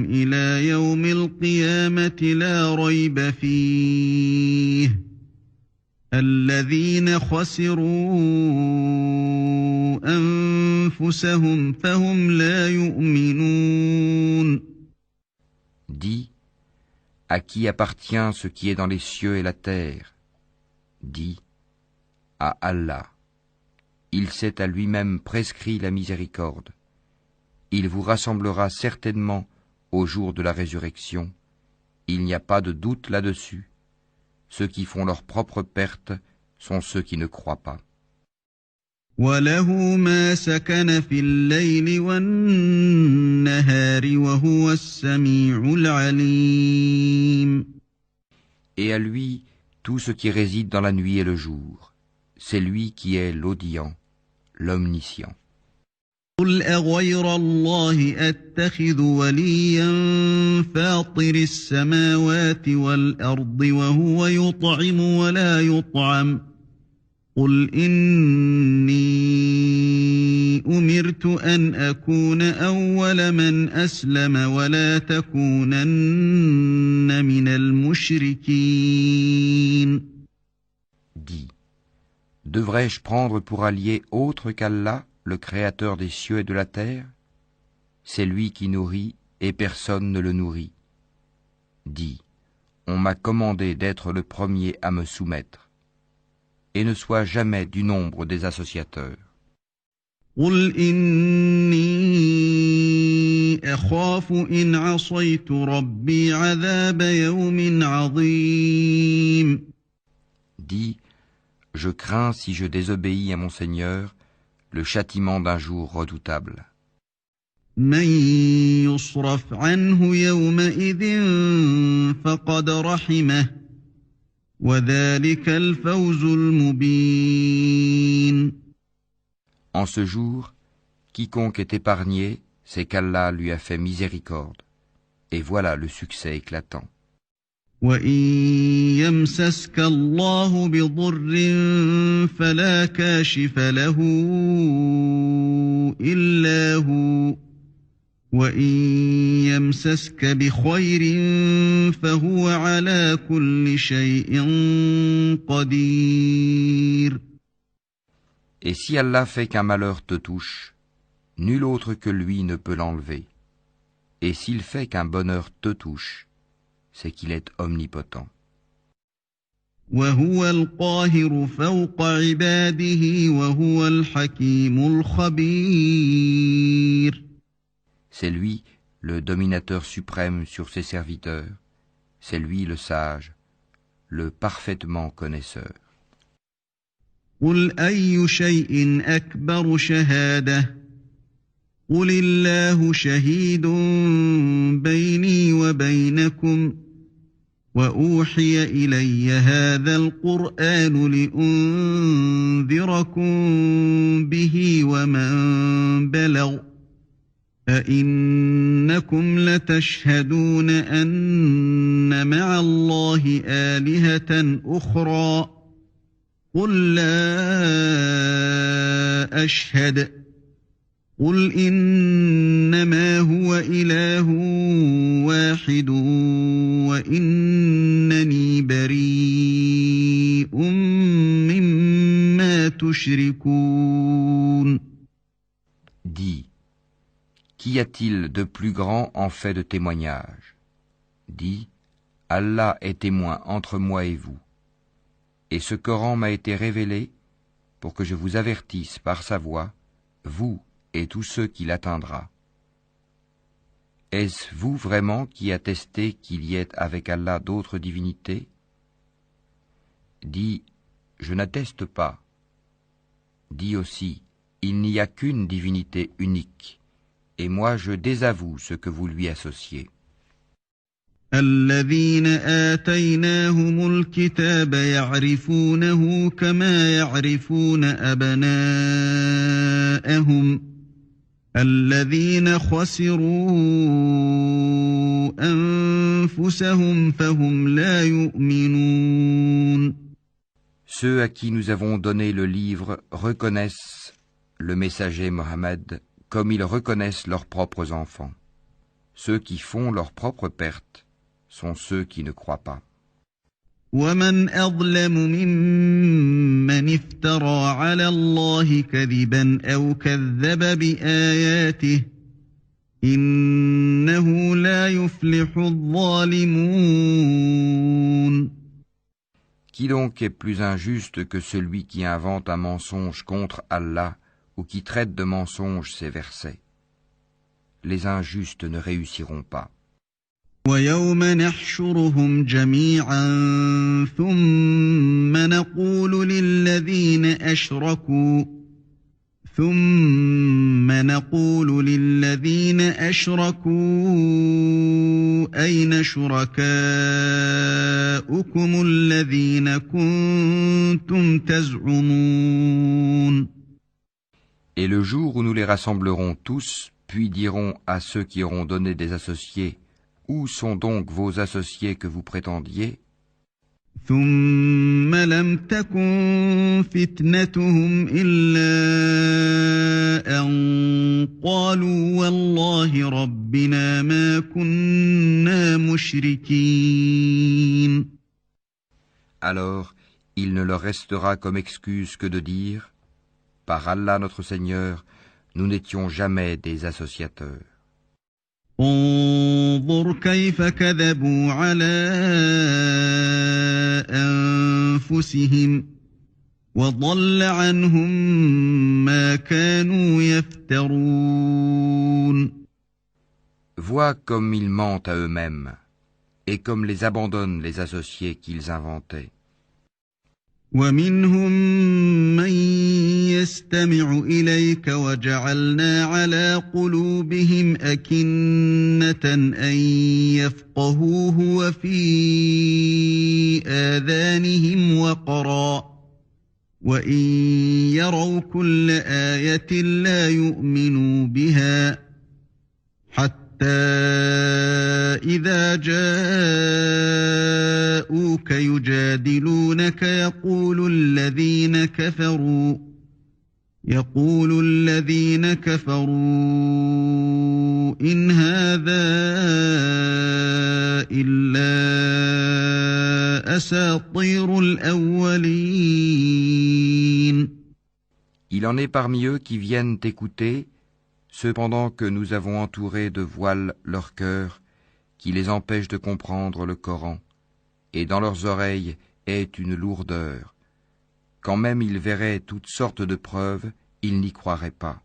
إِلَى يَوْمِ الْقِيَامَةِ لَا رَيْبَ فِيهِ الَّذِينَ خَسِرُوا أَنفُسَهُمْ فَهُمْ لَا يُؤْمِنُونَ. Dis, à qui appartient ce qui est dans les cieux et la terre? Dis, à Allah. Il s'est à lui-même prescrit la miséricorde. Il vous rassemblera certainement au jour de la résurrection. Il n'y a pas de doute là-dessus. Ceux qui font leur propre perte sont ceux qui ne croient pas. وَلَهُ مَا سَكَنَ فِي اللَّيْلِ وَالنَّهَارِ وَهُوَ السَّمِيعُ الْعَلِيمُ. Et à lui tout ce qui réside dans la nuit et le jour. C'est lui qui est l'audient, l'omniscient. قُلْ أَغَيْرَ اللَّهِ أَتَّخِذُ وَلِيًّا فَاطِرِ السَّمَاوَاتِ وَالْأَرْضِ وَهُوَ يُطْعِمُ وَلَا يُطْعَمُ قُلْ إِنِّي أَنَا اللَّهُ الْوَاحِدُ الْقَهَّارُ. قُلْ أَغَيْرَ اللَّهِ أَتَّخِذُ وَلِيًّا فَاطِرِ السَّمَاوَاتِ وَالْأَرْضِ وَهُوَ يُطْعِمُ وَلَا يُطْعَمُ قُلْ إِنِّي أمرت أن أكون أول من أسلم ولا تكونن من المشركين. Dis, devrais-je prendre pour allié autre qu'Allah, le Créateur des cieux et de la terre? C'est lui qui nourrit et personne ne le nourrit. Dis, on m'a commandé d'être le premier à me soumettre, et ne sois jamais du nombre des associateurs. قل إني أخاف إن عصيت ربي عذاب يوم عظيم. Dis, je crains si je désobéis à mon Seigneur, le châtiment d'un jour redoutable. من يصرف عنه يومئذ فقد رحمه وذلك الفوز المبين. En ce jour, quiconque est épargné, c'est qu'Allah lui a fait miséricorde. Et voilà le succès éclatant. وإن يمسسك الله بضر فلا كاشف له إلا هو وإن يمسسك بخير فهو على كل شيء قدير. Et si Allah fait qu'un malheur te touche, nul autre que lui ne peut l'enlever. Et s'il fait qu'un bonheur te touche, c'est qu'il est omnipotent. وهو القاهر فوق عباده وهو الحكيم الخبير. C'est lui, le dominateur suprême sur ses serviteurs. C'est lui le sage, le parfaitement connaisseur. قل أي شيء أكبر شهادة قل الله شهيد بيني وبينكم وأوحي إلي هذا القرآن لأنذركم به ومن بلغ أئنكم لتشهدون أن مع الله آلهة أخرى قل لا أشهد قل إنما هو إله واحد وإنني بريء مما تشركون. Dis, qu'y a-t-il de plus grand en fait de témoignage? Dis, Allah est témoin entre moi et vous. Et ce Coran m'a été révélé pour que je vous avertisse par sa voix, vous et tous ceux qui l'atteindra. Est-ce vous vraiment qui attestez qu'il y ait avec Allah d'autres divinités? Dis, je n'atteste pas. Dis aussi, il n'y a qu'une divinité unique, et moi je désavoue ce que vous lui associez. الذين آتيناهم الكتاب يعرفونه كما يعرفون أبناءهم الذين خسروا أنفسهم فهم لا يؤمنون. Ceux à qui nous avons donné le livre reconnaissent le messager Mohammed comme ils reconnaissent leurs propres enfants. Ceux qui font leur propre perte sont ceux qui ne croient pas. ومن أظلم ممن افترى على الله كذبا أو كذب بآياته إنه لا يفلح الظالمون. Qui donc est plus injuste que celui qui invente un mensonge contre Allah ou qui traite de mensonge ses versets? Les injustes ne réussiront pas. ويوم نحشرهم جميعا ثم نقول للذين أشركوا أين شركاؤكم الذين كنتم تزعمون. Et le jour où nous les rassemblerons tous, puis dirons à ceux qui auront donné des associés, où sont donc vos associés que vous prétendiez? ثم لم تكن فتنتهم إلا أن قالوا والله ربنا ما كنا مشركين. Alors, il ne leur restera comme excuse que de dire « Par Allah notre Seigneur, nous n'étions jamais des associateurs. » انظر كيف كذبوا على أنفسهم وضل عنهم ما كانوا يفترون. Vois comme ils mentent à eux-mêmes, et comme les abandonnent les associés qu'ils inventaient. ومنهم من يستمع إليك وجعلنا على قلوبهم أكنة أن يفقهوه وفي آذانهم وقرا وإن يروا كل آية لا يؤمنوا بها حتى إذا جاءوك يجادلونك يقول الذين كفروا إن هذا إلا أساطير الأولين. Il en est parmi eux qui viennent t'écouter, cependant que nous avons entouré de voiles leur cœur, qui les empêche de comprendre le Coran, et dans leurs oreilles est une lourdeur. Quand même ils verraient toutes sortes de preuves, ils n'y croiraient pas.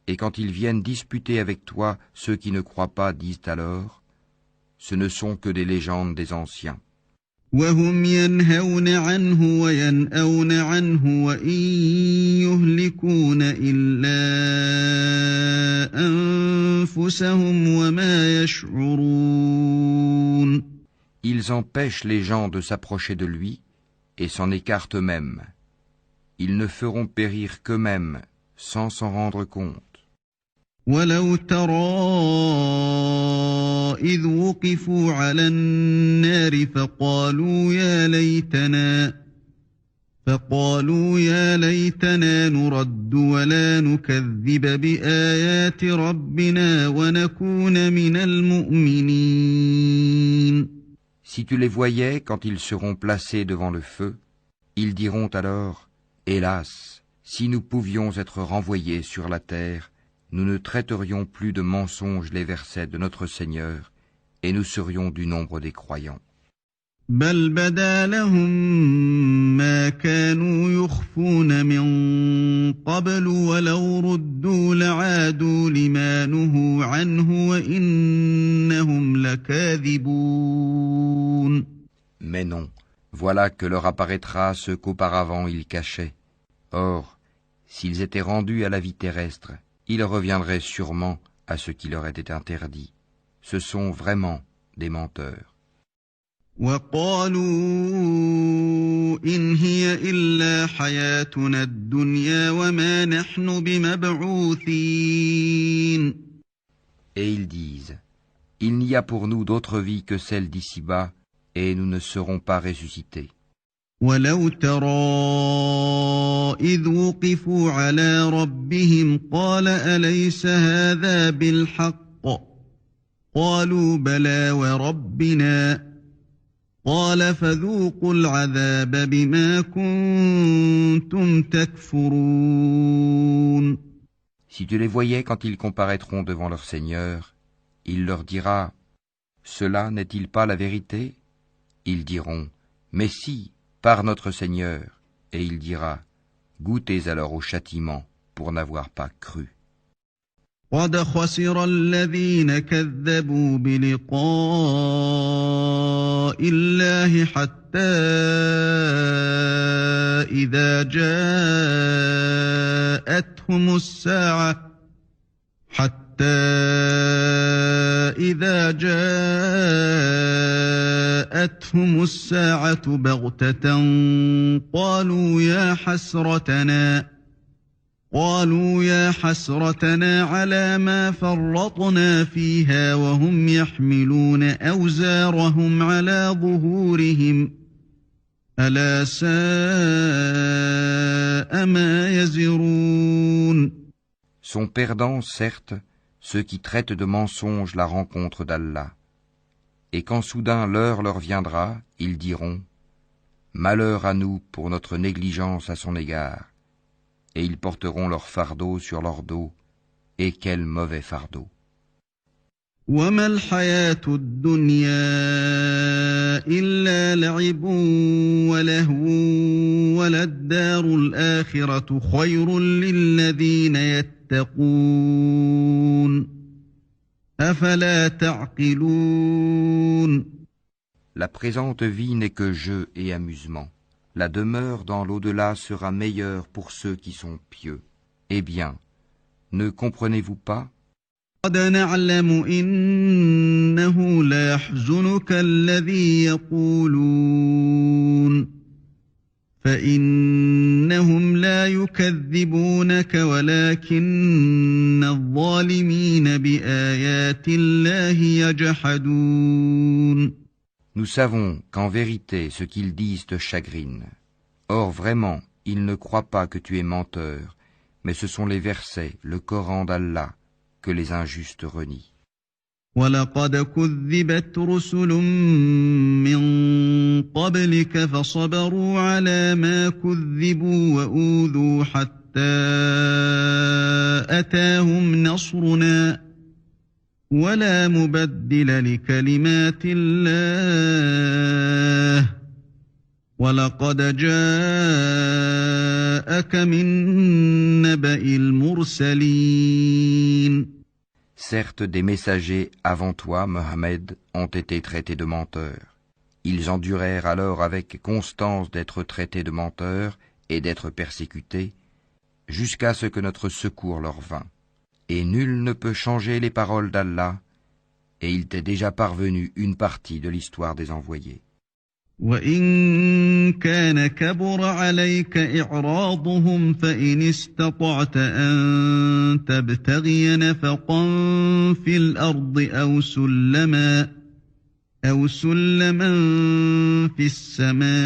Et quand ils viennent disputer avec toi, ceux qui ne croient pas disent alors, ce ne sont que des légendes des anciens. وهم ينهون عنه وينأون عنه وإن يهلكون إلا أنفسهم وما يشعرون. Ils empêchent les gens de s'approcher de lui et s'en écartent eux-mêmes. Ils ne feront périr qu'eux-mêmes sans s'en rendre compte. ولو ترى إذ وقفوا على النار فقالوا يا ليتنا نرد ولا نكذب بآيات ربنا ونكون من المؤمنين. Si tu les voyais quand ils seront placés devant le feu, ils diront alors, hélas, si nous pouvions être renvoyés sur la terre, nous ne traiterions plus de mensonges les versets de notre Seigneur, et nous serions du nombre des croyants. بل بدا لهم ما كانوا يخفون من قبل ولو ردوا لعادوا لما نهوا عنه وإنهم لكاذبون. Mais non, voilà que leur apparaîtra ce qu'auparavant ils cachaient. Or, s'ils étaient rendus à la vie terrestre, ils reviendraient sûrement à ce qui leur était interdit. Ce sont vraiment des menteurs. وقالوا إن هي إلا حياتنا الدنيا وما نحن بمبعوثين. Et ils disent, il n'y a pour nous d'autre vie que celle d'ici-bas, et nous ne serons pas ressuscités. ولو ترى إذ وقفوا على ربهم قال أليس هذا بالحق قالوا بلى وربنا قال فذوقوا العذاب بما كنتم تكفرون. Si tu les voyais quand ils comparaîtront devant leur Seigneur, il leur dira, cela n'est-il pas la vérité? Ils diront, mais si, par notre Seigneur, et il dira, goûtez alors au châtiment pour n'avoir pas cru. قد خسر الذين كذبوا بلقاء الله حتى إذا جاءتهم الساعة بغتة قالوا يا حسرتنا على ما فرطنا فيها وهم يحملون أوزارهم على ظهورهم ألا ساء ما يزرون. Sont perdants, certes, ceux qui traitent de mensonge la rencontre d'Allah. Et quand soudain l'heure leur viendra, ils diront « Malheur à nous pour notre négligence à son égard » et ils porteront leur fardeau sur leur dos, et quel mauvais fardeau. وما الحياة الدنيا إلا لعب ولهو وللدار الآخرة خير للذين يتقون أفلا تعقلون. La présente vie n'est que jeu et amusement. La demeure dans l'au-delà sera meilleure pour ceux qui sont pieux. Eh bien, ne comprenez-vous pas? قد نعلم إنه ليحزنك الذي يقولون فإنهم لا يكذبونك ولكن الظالمين بآيات الله يجحدون. Nous savons qu'en vérité ce qu'ils disent te chagrine. Or vraiment, ils ne croient pas que tu es menteur, mais ce sont les versets, le Coran d'Allah, que les injustes renient. وَلَقَدْ كُذِّبَتْ رُسُلٌ مِّن قَبْلِكَ فَصَبَرُوا عَلَى مَا كُذِّبُوا وَأُوذُوا حَتَّى أَتَاهُمْ نَصْرُنَا وَلَا مُبَدِّلَ لِكَلِمَاتِ اللَّهِ وَلَقَدْ جَاءَكَ مِن نَّبَإِ الْمُرْسَلِينَ. Certes, des messagers avant toi, Mohammed, ont été traités de menteurs. Ils endurèrent alors avec constance d'être traités de menteurs et d'être persécutés, jusqu'à ce que notre secours leur vînt. Et nul ne peut changer les paroles d'Allah, et il t'est déjà parvenu une partie de l'histoire des envoyés. وَإِن كَانَ كَبُرَ عَلَيْكَ إِعْرَاضُهُمْ فَإِنِ اسْتَطَعْتَ أَن تَبْتَغِيَ نَفَقًا فِي الْأَرْضِ أَوْ سُلَّمًا فِي السَّمَاءِ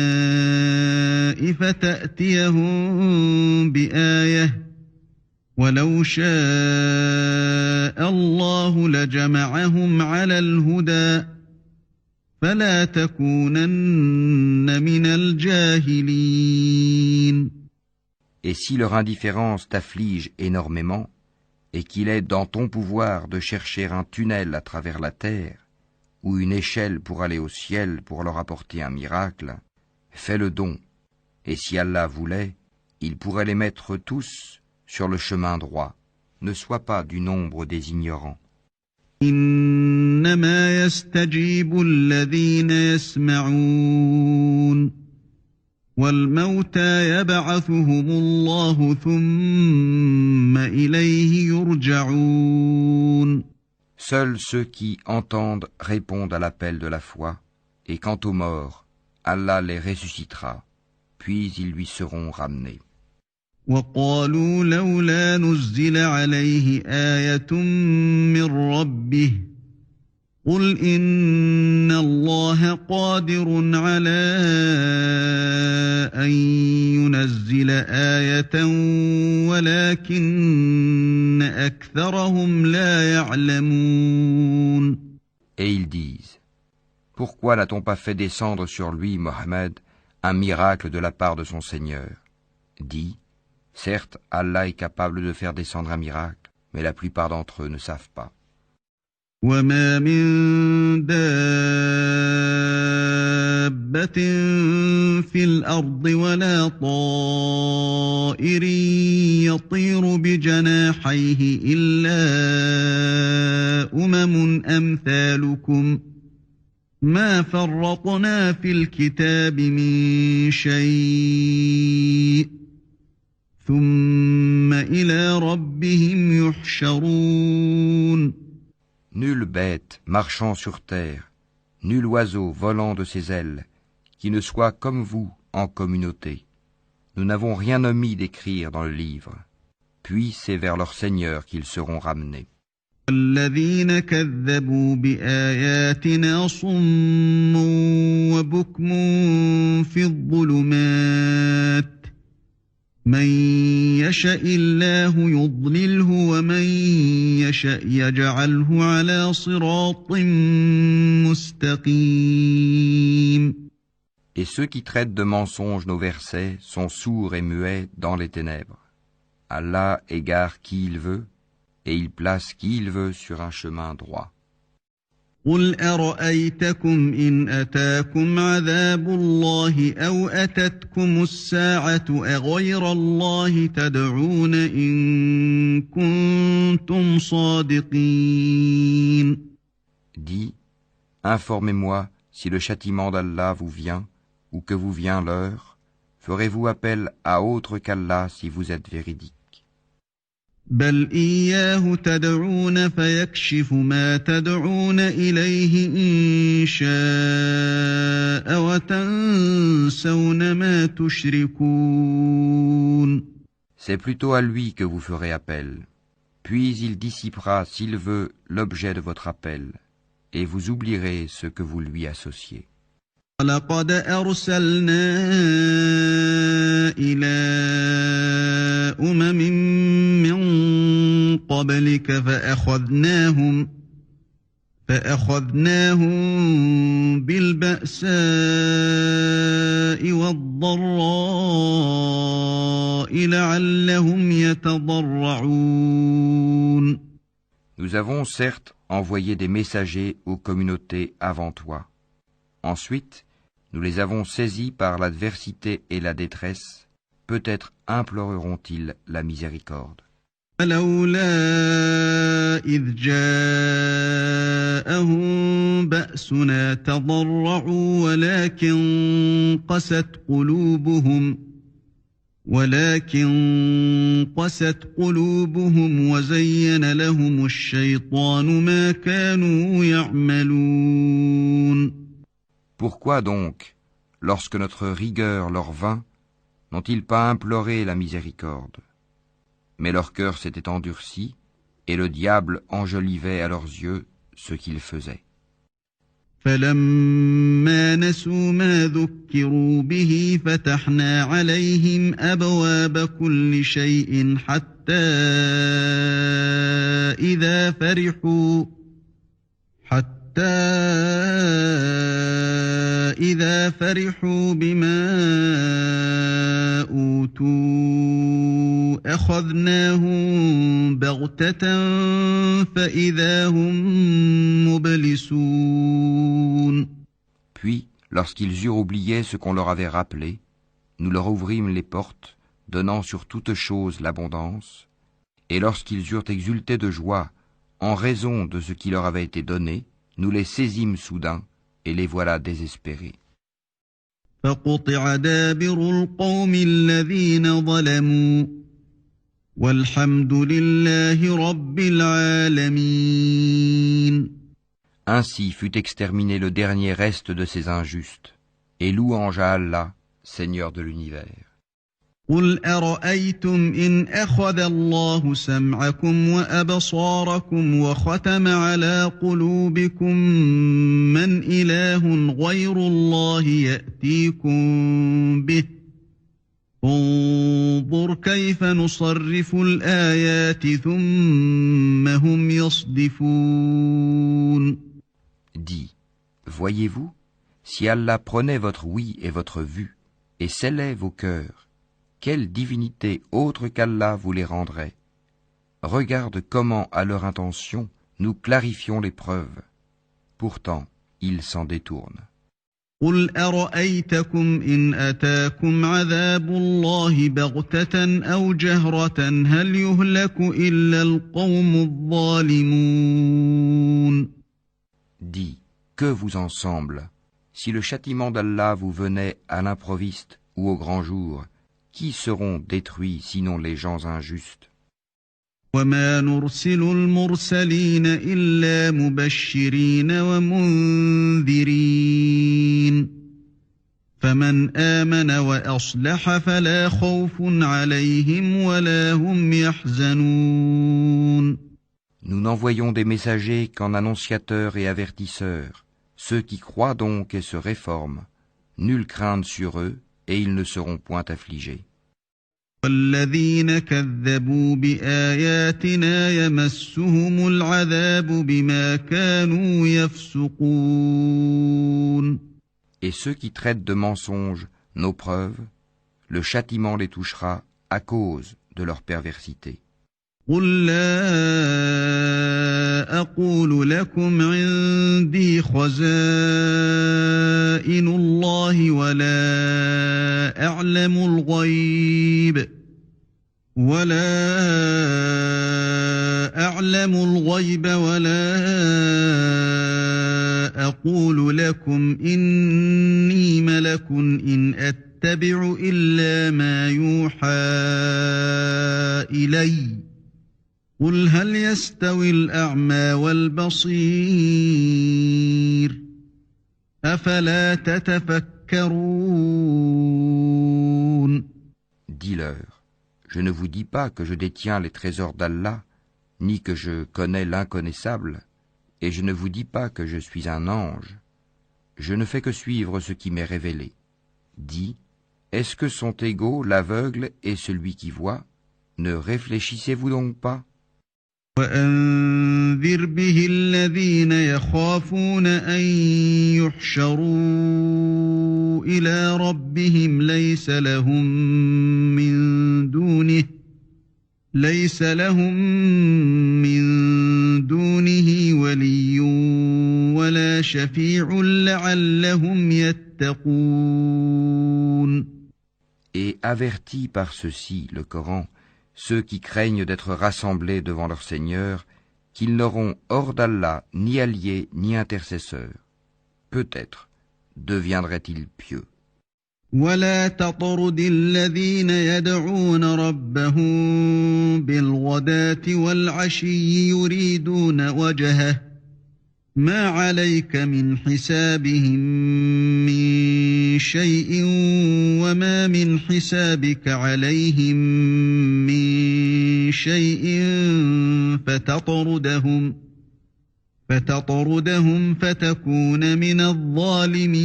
فَتَأْتِيَهُم بِآيَةٍ وَلَوْ شَاءَ اللَّهُ لَجَمَعَهُمْ عَلَى الْهُدَى فَلَا تَكُونَنَّ مِنَ الْجَاهِلِينَ. Et si leur indifférence t'afflige énormément, et qu'il est dans ton pouvoir de chercher un tunnel à travers la terre, ou une échelle pour aller au ciel pour leur apporter un miracle, fais le don, et si Allah voulait, il pourrait les mettre tous sur le chemin droit. Ne sois pas du nombre des ignorants. إنما يستجيب الذين يسمعون والموتى يبعثهم الله ثم إليه يرجعون. Seuls ceux qui entendent répondent à l'appel de la foi, et quant aux morts, Allah les ressuscitera, puis ils lui seront ramenés. وقالوا لولا نزل عليه آية من ربه قل إن الله قادر على أن ينزل آية ولكن أكثرهم لا يعلمون. Et ils disent, pourquoi n'a-t-on pas fait descendre sur lui, Mohammed, un miracle de la part de son Seigneur? Dis, certes, Allah est capable de faire descendre un miracle, mais la plupart d'entre eux ne savent pas. وَمَا مِن دَابَّةٍ فِي الْأَرْضِ وَلَا طَائِرٍ يَطِيرُ بِجَنَاحَيْهِ إِلَّا أُمَمٌ أَمْثَالُكُمْ مَا فَرَّطْنَا فِي الْكِتَابِ مِن شَيْءٍ ثُمَّ إِلَى رَبِّهِمْ يُحْشَرُونَ. Nulle bête marchant sur terre, nul oiseau volant de ses ailes, qui ne soit comme vous en communauté. Nous n'avons rien omis d'écrire dans le livre. Puis c'est vers leur Seigneur qu'ils seront ramenés. الذين كذبوا بآياتنا صم وبكم في الظلمات من يشاء الله يضلله ومن يشاء يجعله على صراط مستقيم. Et ceux qui traitent de mensonges nos versets sont sourds et muets dans les ténèbres. Allah égare qui il veut, et il place qui il veut sur un chemin droit. قل أرأيتكم إن أتاكم عذاب الله أو أتتكم الساعة أغير الله تدعون إن كنتم صادقين. Dis, informez-moi si le châtiment d'Allah vous vient ou que vous vient l'heure, ferez-vous appel à autre qu'Allah si vous êtes véridique? بل إياه تدعون فيكشف ما تدعون إليه إن شاء وتنسون ما تشركون. C'est plutôt à lui que vous ferez appel. Puis il dissipera, s'il veut, l'objet de votre appel, et vous oublierez ce que vous lui associez. لقد أرسلنا إلى أمم من قبلك فأخذناهم بالبأساء والضراء لعلهم يتضرعون. Nous avons certes envoyé des messagers aux communautés avant toi. Ensuite, nous les avons saisis par l'adversité et la détresse. Peut-être imploreront-ils la miséricorde. فلولا إذ جاءهم بأسنا تضرعوا ولكن قست قلوبهم وزين لهم الشيطان ما كانوا يعملون. Pourquoi donc, lorsque notre rigueur leur vint, n'ont-ils pas imploré la miséricorde? Mais leur cœur s'était endurci, et le diable enjolivait à leurs yeux ce qu'ils faisaient. فلما نسوا ما ذكروا به فتحنا عليهم أبواب كل شيء حتى إذا فرحوا بما أوتوا أخذناهم بغتة فإذا هم مبلسون. Puis, lorsqu'ils eurent oublié ce qu'on leur avait rappelé, nous leur ouvrîmes les portes, donnant sur toute chose l'abondance, et lorsqu'ils eurent exulté de joie, en raison de ce qui leur avait été donné, nous les saisîmes soudain, et les voilà désespérés. فقطع دابر القوم الذين ظلموا والحمد لله رب العالمين. Ainsi fut exterminé le dernier reste de ces injustes, et louange à Allah, Seigneur de l'univers. قل أرأيتم إن أخذ الله سمعكم وأبصاركم وختم على قلوبكم من إله غير الله يأتيكم به انظر كيف نصرف الآيات ثم هم يصدفون. Dis, voyez-vous, si Allah prenait votre oui et votre vue, et scellait vos cœurs, quelle divinité autre qu'Allah vous les rendrait? Regarde comment, à leur intention, nous clarifions les preuves. Pourtant, ils s'en détournent. قل أرأيتكم إن أتاكم عذاب الله بغتة أو جهرة هل يهلك إلا القوم الظالمون. Dis, que vous en semble, si le châtiment d'Allah vous venait à l'improviste ou au grand jour, qui seront détruits sinon les gens injustes? وما نرسل المرسلين إلا مبشرين ومنذرين فمن آمن وأصلح فلا خوف عليهم ولا هم يحزنون. Nous n'envoyons des messagers qu'en annonciateurs et avertisseurs. Ceux qui croient donc et se réforment, nulle crainte sur eux, et ils ne seront point affligés. والذين كذبوا بآياتنا يمسهم العذاب بما كانوا يفسقون. Et ceux qui traitent de mensonges nos preuves, le châtiment les touchera à cause de leur perversité. قل لا أقول لكم عندي خزائن الله ولا أعلم الغيب ولا أقول لكم إني ملك إن أتبع إلا ما يوحى إلي قل هل يستوي الأعمى والبصير أفلا تتفكرون. Dis-leur, je ne vous dis pas que je détiens les trésors d'Allah, ni que je connais l'inconnaissable, et je ne vous dis pas que je suis un ange. Je ne fais que suivre ce qui m'est révélé. Dis, est-ce que sont égaux l'aveugle et celui qui voit? Ne réfléchissez-vous donc pas? وأنذر به الذين يخافون أن يحشروا إلى ربهم ليس لهم من دونه ولي ولا شفيع لعلهم يتقون. Et avertis par ceci, le Coran, ceux qui craignent d'être rassemblés devant leur Seigneur, qu'ils n'auront hors d'Allah ni alliés ni intercesseurs. Peut-être deviendraient-ils pieux. ولا تطرد الذين يدعون ربهم بالغداة والعشي يريدون وجهه ما عليك من حسابهم من شيء وما من حسابك عليهم من شيء فتطردهم فتكون من الظالمين.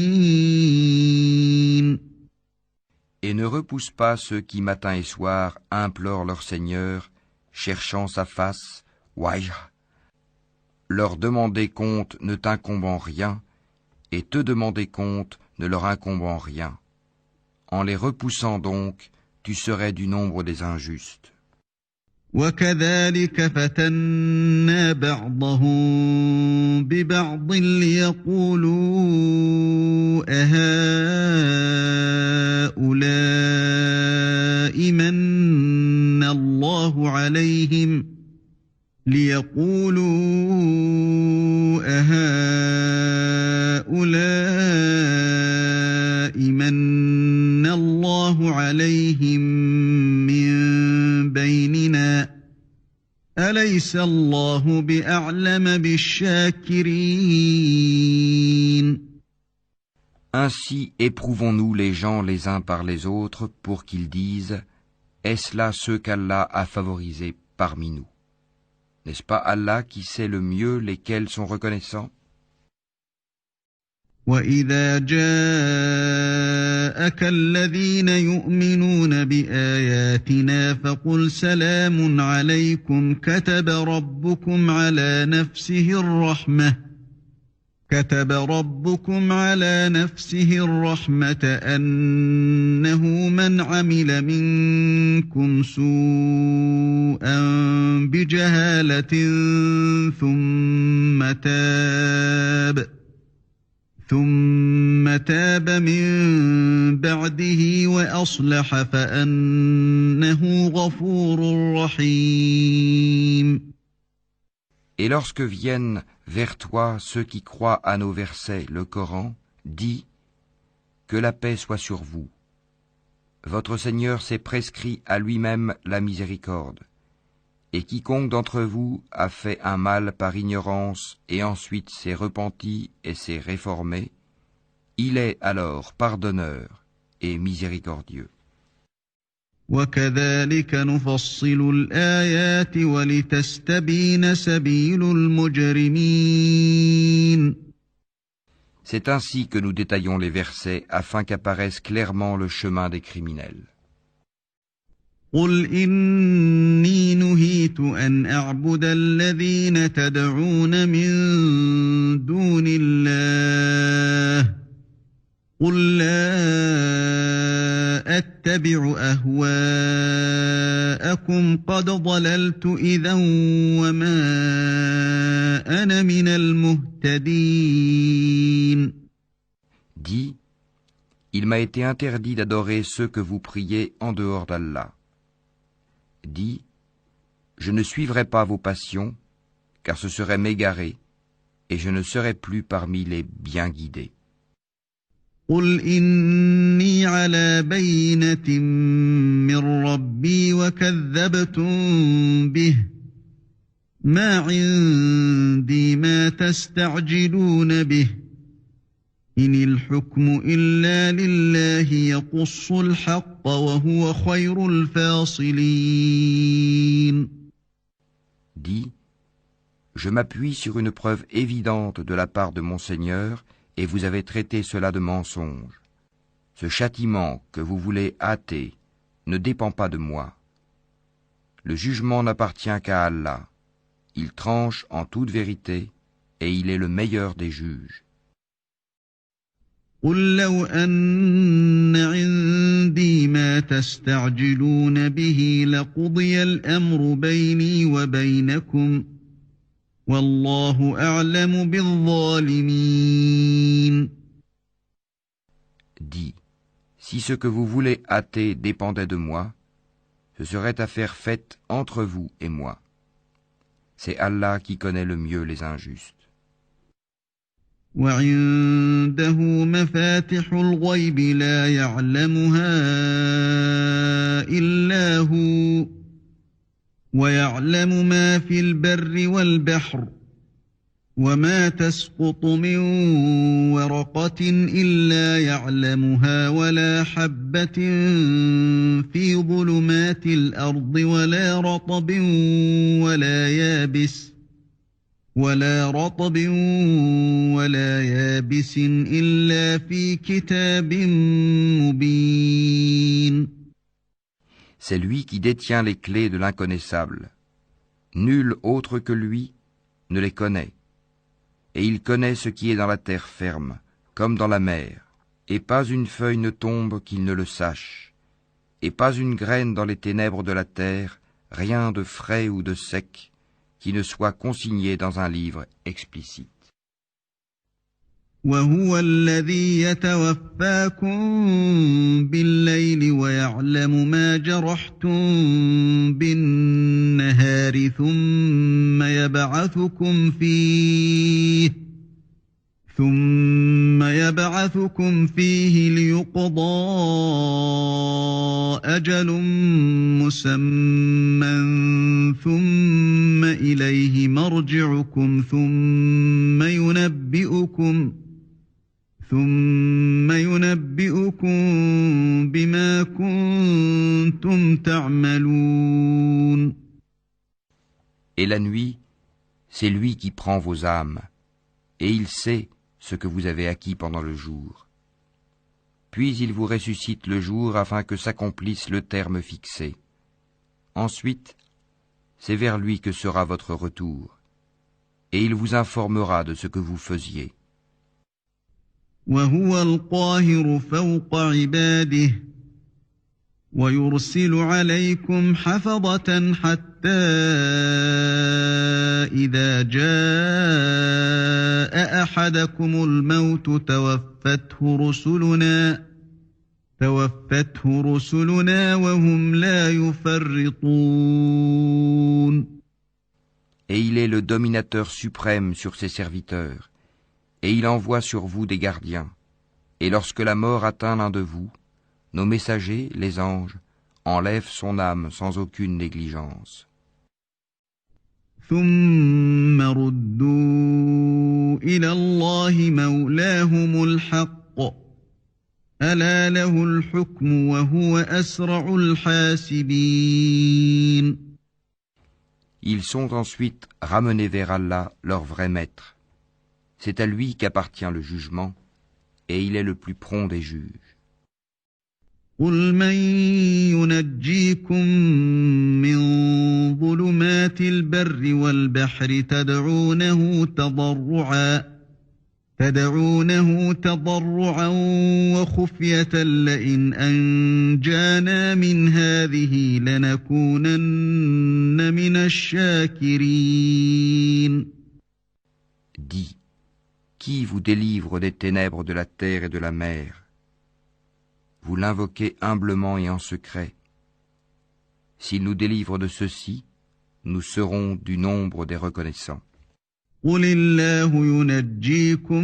Et ne repousse pas ceux qui matin et soir implorent leur Seigneur, cherchant sa face, wajh. Leur demander compte ne t'incombe en rien, et te demander compte ne leur incombe en rien. En les repoussant donc, tu serais du nombre des injustes. وكذلك فتنا بعضهم ببعض ليقولوا أهؤلاء من الله عليهم من بيننا أليس الله بأعلم بالشاكرين. Ainsi éprouvons-nous les gens les uns par les autres pour qu'ils disent « Est-ce là ceux qu'Allah a favorisés parmi nous ?» N'est-ce pas Allah qui sait le mieux lesquels sont reconnaissants? وَإِذَا جَاءَكَ الَّذِينَ يُؤْمِنُونَ بِآيَاتِنَا فَقُلْ سَلَامٌ عَلَيْكُمْ كَتَبَ رَبُّكُمْ على نفسه الرحمة أنه من عمل منكم سوءا بجهالة ثم تاب من بعده وأصلح فأنه غفور رحيم. Et lorsque viennent vers toi ceux qui croient à nos versets, le Coran, dis que la paix soit sur vous. Votre Seigneur s'est prescrit à lui-même la miséricorde. Et quiconque d'entre vous a fait un mal par ignorance et ensuite s'est repenti et s'est réformé, il est alors pardonneur et miséricordieux. وكذلك نفصل الآيات ولتستبين سبيل المجرمين. C'est ainsi que nous détaillons les versets afin qu'apparaisse clairement le chemin des criminels. قل إني نهيت أن أعبد الذين تدعون من دون الله قل لا أتبع أهواءكم قد ضللت إذا وما أنا من المهتدين. Dis, il m'a été interdit d'adorer ceux que vous priez en dehors d'Allah. Dis, je ne suivrai pas vos passions, car ce serait m'égarer, et je ne serai plus parmi les bien guidés. قل إني على بينة من ربي وكذبتم به ما عندي ما تستعجلون به إن الحكم إلا لله يقص الحق وهو خير الفاصلين. Dis, je m'appuie sur une preuve évidente de la part de mon Seigneur, et vous avez traité cela de mensonge. Ce châtiment que vous voulez hâter ne dépend pas de moi. Le jugement n'appartient qu'à Allah. Il tranche en toute vérité, et il est le meilleur des juges. قل لو أن عندي ما تستعجلون به لقضي الأمر بيني وبينكم والله أعلم بالظالمين. Dis, si ce que vous voulez hâter dépendait de moi, ce serait affaire faite entre vous et moi. C'est Allah qui connaît le mieux les injustes. وعنده مفاتح الغيب لا يعلمها إلا هو ويعلم ما في البر والبحر وما تسقط من ورقة إلا يعلمها ولا حبة في ظلمات الأرض ولا رطب ولا يابس إلا في كتاب مبين. C'est lui qui détient les clés de l'inconnaissable. Nul autre que lui ne les connaît. Et il connaît ce qui est dans la terre ferme, comme dans la mer. Et pas une feuille ne tombe qu'il ne le sache. Et pas une graine dans les ténèbres de la terre, rien de frais ou de sec, qui ne soit consigné dans un livre explicite. وهو الذي يتوفاكم بالليل ويعلم ما جرحتم بالنهار ثم يبعثكم فيه ليقضى أجل مسمى ثم إليه مرجعكم ثم ينبئكم بما كنتم تعملون. Et la nuit, c'est lui qui prend vos âmes, et il sait ce que vous avez acquis pendant le jour. Puis il vous ressuscite le jour afin que s'accomplisse le terme fixé. Ensuite, c'est vers lui que sera votre retour, et il vous informera de ce que vous faisiez. وهو القاهر فوق عباده ويرسل عليكم حفظة حتى إذا جاء أحدكم الموت توفته رسلنا وهم لا يفرطون. Et il est le dominateur suprême sur ses serviteurs, et il envoie sur vous des gardiens. Et lorsque la mort atteint l'un de vous, nos messagers, les anges, enlèvent son âme sans aucune négligence. ثم ردوا إلى الله مولاهم الحق ألا له الحكم وهو أسرع الحاسبين. Ils sont ensuite ramenés vers Allah, leur vrai maître. C'est à lui qu'appartient le jugement, et il est le plus prompt des juges. قل من ينجيكم من ظلمات البر والبحر تدعونه تضرعا وخفية لئن أنجانا من هذه لنكونن من الشاكرين. Dis, qui vous délivre des ténèbres de la terre et de la mer? Vous l'invoquez humblement et en secret. S'il nous délivre de ceci, nous serons du nombre des reconnaissants. قل الله ينجيكم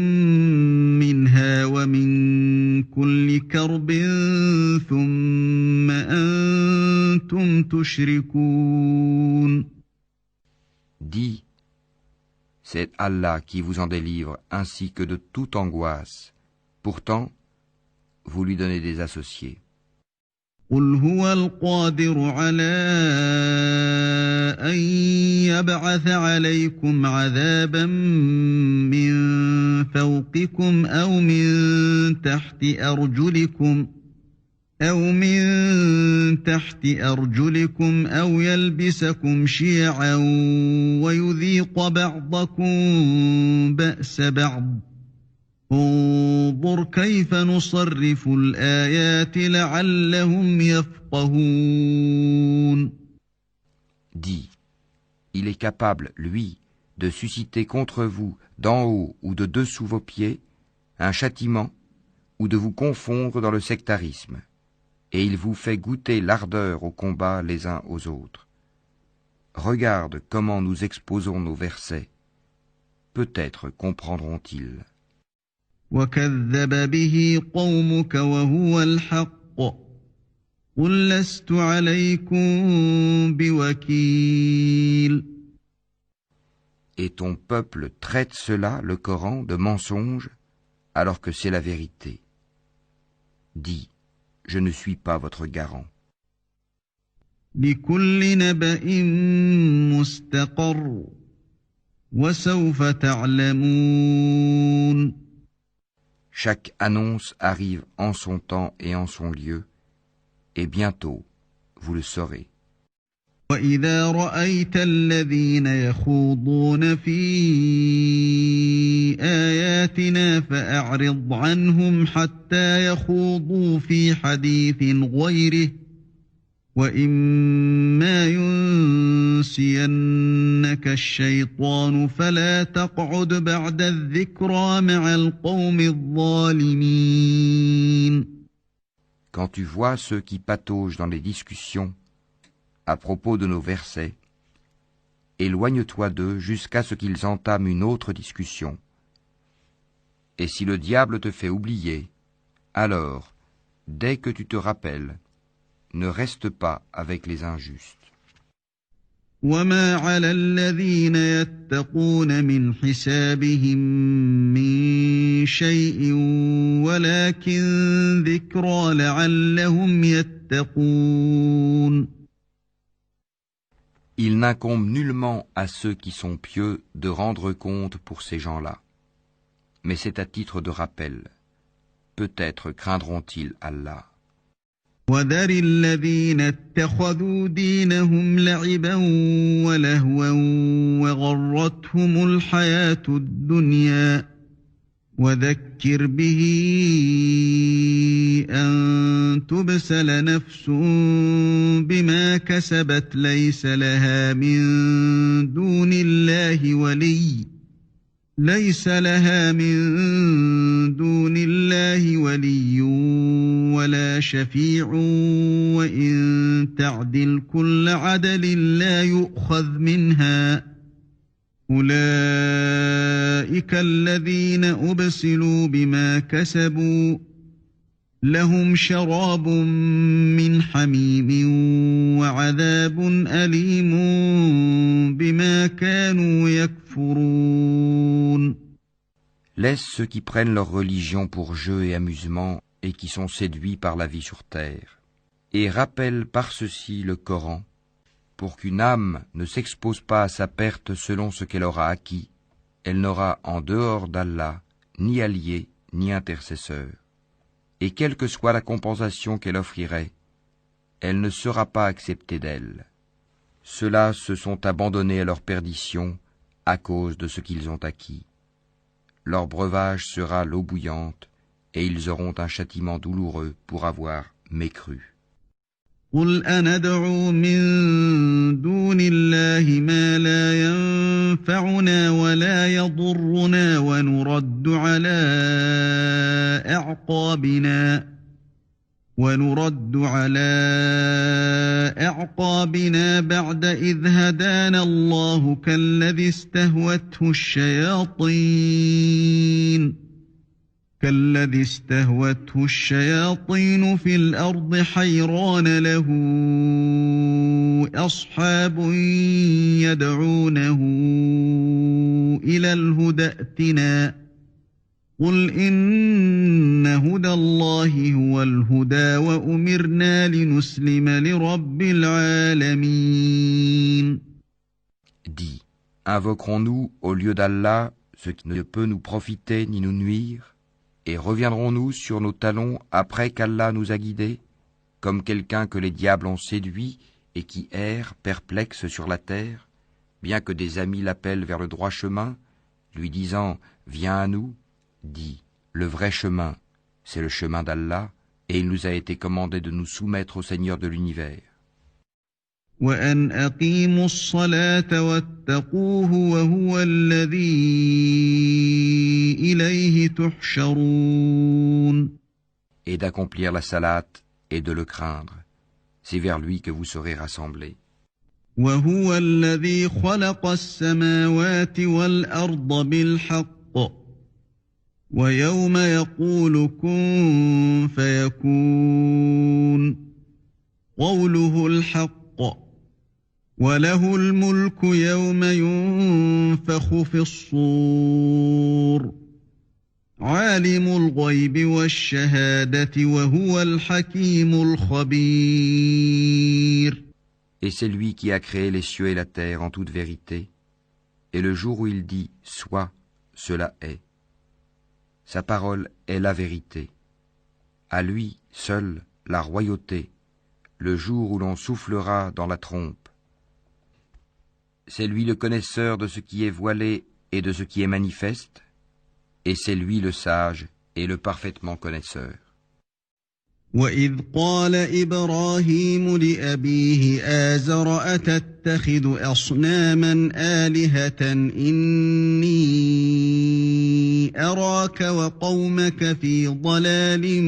منها ومن كل كرب ثم أنتم تشركون. Dis, c'est Allah qui vous en délivre ainsi que de toute angoisse. Pourtant, vous lui donnez des associés. قل هو القادر على أن يبعث عليكم عذابا من فوقكم أو من تحت أرجلكم أو يلبسكم شيعا ويذيق بعضكم بأس بعض. انظر كيف نصرف الآيات لعلهم يفقهون. Dis, il est capable, lui, de susciter contre vous, d'en haut ou de dessous vos pieds, un châtiment, ou de vous confondre dans le sectarisme, et il vous fait goûter l'ardeur au combat les uns aux autres. Regarde comment nous exposons nos versets. Peut-être comprendront-ils. وكذب به قومك وهو الحق قل لست عليكم بوكيل. Et ton peuple traite cela, le Coran, de mensonge, alors que c'est la vérité. Dis, je ne suis pas votre garant. لكل نبأ مستقر وسوف تعلمون. Chaque annonce arrive en son temps et en son lieu, et bientôt, vous le saurez. وَإِذَا رَأَيْتَ الَّذِينَ يَخُوضُونَ فِي آيَاتِنَا فَأَعْرِضْ عَنْهُمْ حَتَّى يَخُوضُوا فِي حَدِيثٍ غَيْرِهِ وَإِمَّا يُنْسِيَنَّكَ الشَّيْطَانُ فَلَا تَقْعُدْ بَعْدَ الذِّكْرَى مَعَ الْقَوْمِ الظَّالِمِينَ. Quand tu vois ceux qui pataugent dans les discussions à propos de nos versets, éloigne-toi d'eux jusqu'à ce qu'ils entament une autre discussion. Et si le diable te fait oublier, alors, dès que tu te rappelles, ne reste pas avec les injustes. وَمَا عَلَى الَّذِينَ يَتَّقُونَ مِنْ حِسَابِهِمْ مِنْ شَيْءٍ وَلَكِنْ ذِكْرَى لَعَلَّهُمْ يَتَّقُونَ. Il n'incombe nullement à ceux qui sont pieux de rendre compte pour ces gens-là. Mais c'est à titre de rappel. Peut-être craindront-ils Allah. وَذَرِ الَّذِينَ اتَّخَذُوا دِينَهُمْ لَعِبًا وَلَهْوًا وَغَرَّتْهُمُ الْحَيَاةُ الدُّنْيَا وَذَكِّرْ بِهِ أَن تُبْسَلَ نَفْسٌ بِمَا كَسَبَتْ لَيْسَ لَهَا مِن دُونِ اللَّهِ وَلِيٌّ وَلَا شَفِيعٌ وَإِن تَعْدِلْ كُلَّ عَدْلٍ لَا يُؤْخَذْ مِنْهَا أُولَئِكَ الَّذِينَ أُبْسِلُوا بِمَا كَسَبُوا لَهُمْ شَرَابٌ مِّنْ حَمِيمٍ وَعَذَابٌ أَلِيمٌ بِمَا كَانُوا يَكْفُرُونَ. Laisse ceux qui prennent leur religion pour jeu et amusement et qui sont séduits par la vie sur terre. Et rappelle par ceci le Coran, pour qu'une âme ne s'expose pas à sa perte selon ce qu'elle aura acquis. Elle n'aura en dehors d'Allah ni allié ni intercesseur. Et quelle que soit la compensation qu'elle offrirait, elle ne sera pas acceptée d'elle. Ceux-là se sont abandonnés à leur perdition à cause de ce qu'ils ont acquis. Leur breuvage sera l'eau bouillante, et ils auront un châtiment douloureux pour avoir mécru. قل أندعو من دون الله ما لا ينفعنا ولا يضرنا ونرد على أعقابنا بعد إذ هدانا الله كالذي استهوته الشياطين في الأرض حيران له أصحاب يدعونه إلى الهدى ائتنا قل إن هدى الله هو الهدى وأمرنا لنسلم لرب العالمين. Dis, invoquerons-nous au lieu d'Allah ce qui ne peut nous profiter ni nous nuire? Et reviendrons-nous sur nos talons après qu'Allah nous a guidés, comme quelqu'un que les diables ont séduit et qui erre, perplexe sur la terre, bien que des amis l'appellent vers le droit chemin, lui disant « Viens à nous », dit « Le vrai chemin, c'est le chemin d'Allah, et il nous a été commandé de nous soumettre au Seigneur de l'univers. » وَأَنْ أَقِيمُوا الصَّلَاةَ وَاتَّقُوهُ وَهُوَ الَّذِي إِلَيْهِ تُحْشَرُونَ. Et d'accomplir la salate et de le craindre. C'est vers lui que vous serez rassemblés. وَهُوَ الَّذِي خَلَقَ السَّمَاوَاتِ وَالْأَرْضَ بِالْحَقِّ وَيَوْمَ يَقُولُ كُن فَيَكُونُ قَوْلُهُ الْحَقُّ وَلَهُ الْمُلْكُ يَوْمَ يُنفَخُ فِي الصُّورِ عَالِمُ الْغَيْبِ وَالشَّهَادَةِ وَهُوَ الْحَكِيمُ الْخَبِيرُ. Et c'est lui qui a créé les cieux et la terre en toute vérité, et le jour où il dit « Sois », cela est. Sa parole est la vérité. À lui seul la royauté, le jour où l'on soufflera dans la trompe. C'est lui le connaisseur de ce qui est voilé et de ce qui est manifeste, et c'est lui le sage et le parfaitement connaisseur. وَإِذْ قَالَ إِبْرَاهِيمُ لِأَبِيهِ آزَرَ أَتَتَّخِذُ أَصْنَامًا آلِهَةً إِنِّي أَرَاكَ وَقَوْمَكَ فِي ضَلَالٍ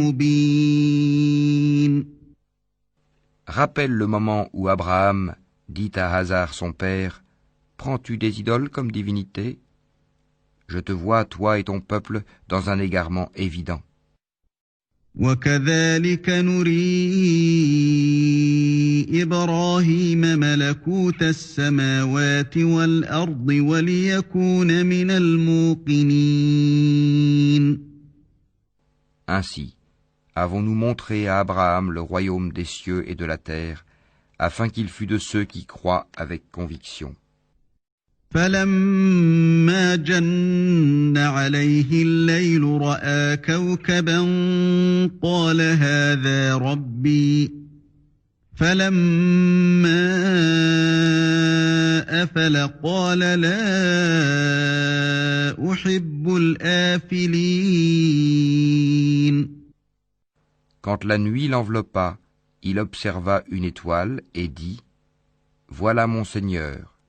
مُبِينٍ. Rappelle le moment où Abraham dit à Hazar son père, « Prends-tu des idoles comme divinité ? Je te vois, toi et ton peuple, dans un égarement évident. » وَكَذَلِكَ نُرِي إِبْرَاهِيمَ مَلَكُوتَ السَّمَاوَاتِ وَالْأَرْضِ وَلِيَكُونَ مِنَ الْمُوقِنِينَ. Ainsi, avons-nous montré à Abraham le royaume des cieux et de la terre, afin qu'il fût de ceux qui croient avec conviction. فَلَمَّا جَنَّ عَلَيْهِ اللَّيْلُ رَأَىٰ كَوْكَبًا قَالَ هَٰذَا رَبِّي فَلَمَّا أَفَلَ قَالَ لَا أُحِبُّ الْآفِلِينَ. Quand la nuit l'enveloppa, il observa une étoile et dit « Voilà mon Seigneur ».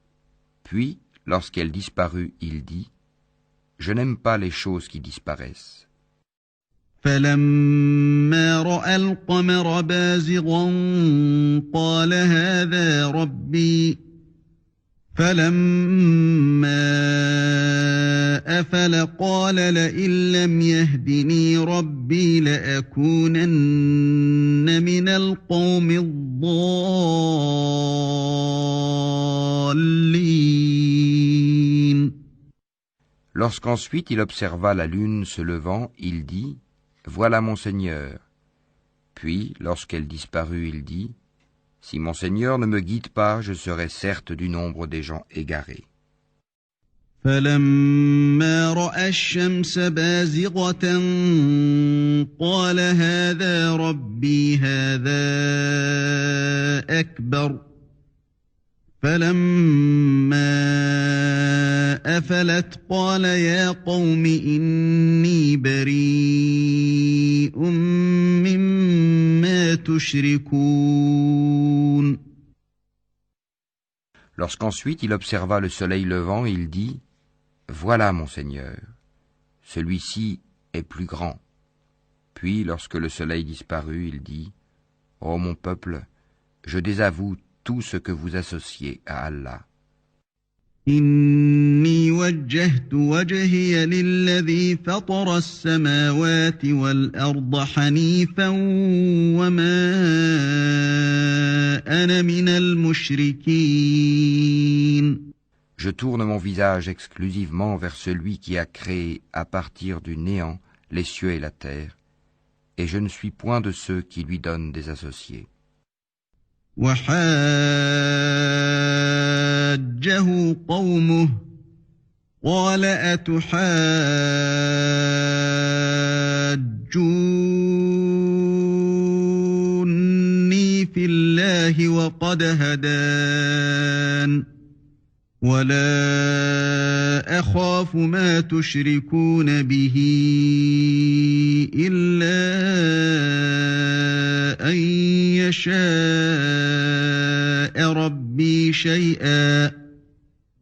Puis, lorsqu'elle disparut, il dit « Je n'aime pas les choses qui disparaissent. » فَلَمَّا رَأَى الْقَمَرَ بَازِغًا قَالَ هَٰذَا رَبِّي فَلَمَّا أَفَلَ قَالَ لَئِن لَّمْ يَهْدِنِي رَبِّي لَأَكُونَنَّ مِنَ الْقَوْمِ الضَّالِّينَ. Lorsqu'ensuite il observa la lune se levant, il dit Voilà mon Seigneur. Puis, lorsqu'elle disparut, il dit, si mon Seigneur ne me guide pas, je serai certes du nombre des gens égarés. فلما رأى الشمس بازغة قال هذا ربي هذا أكبر فلما أفلت قال يا قوم إني بريء مما تشركون. Lorsqu'ensuite il observa le soleil levant, il dit, voilà mon Seigneur, celui-ci est plus grand. Puis, lorsque le soleil disparut, il dit, ô mon peuple, je désavoue tout ce que vous associez à Allah. إني وجهت وجهي للذي فطر السماوات والأرض حنيفا وما أنا من المشركين. Je tourne mon visage exclusivement vers celui qui a créé à partir du néant les cieux et la terre, et je ne suis point de ceux qui lui donnent des associés. وحاجه قومه قال أتحاجوني في الله وقد هدان ولا أخاف ما تشركون به إلا أن يشاء ربي شيئا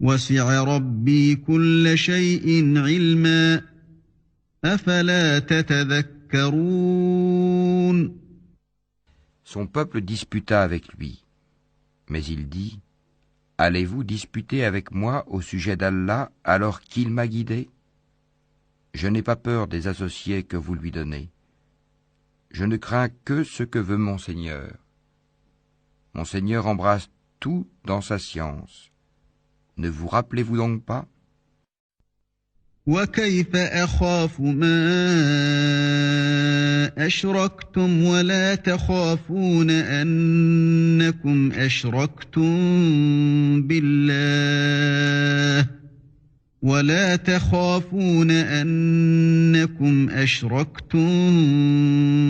وسع ربي كل شيء علما أفلا تتذكرون. Son peuple disputa avec lui, mais il dit, allez-vous disputer avec moi au sujet d'Allah alors qu'il m'a guidé? Je n'ai pas peur des associés que vous lui donnez. Je ne crains que ce que veut mon Seigneur. Mon Seigneur embrasse tout dans sa science. Ne vous rappelez-vous donc pas? وكيف أخاف ما أشركتم ولا تخافون أنكم أشركتم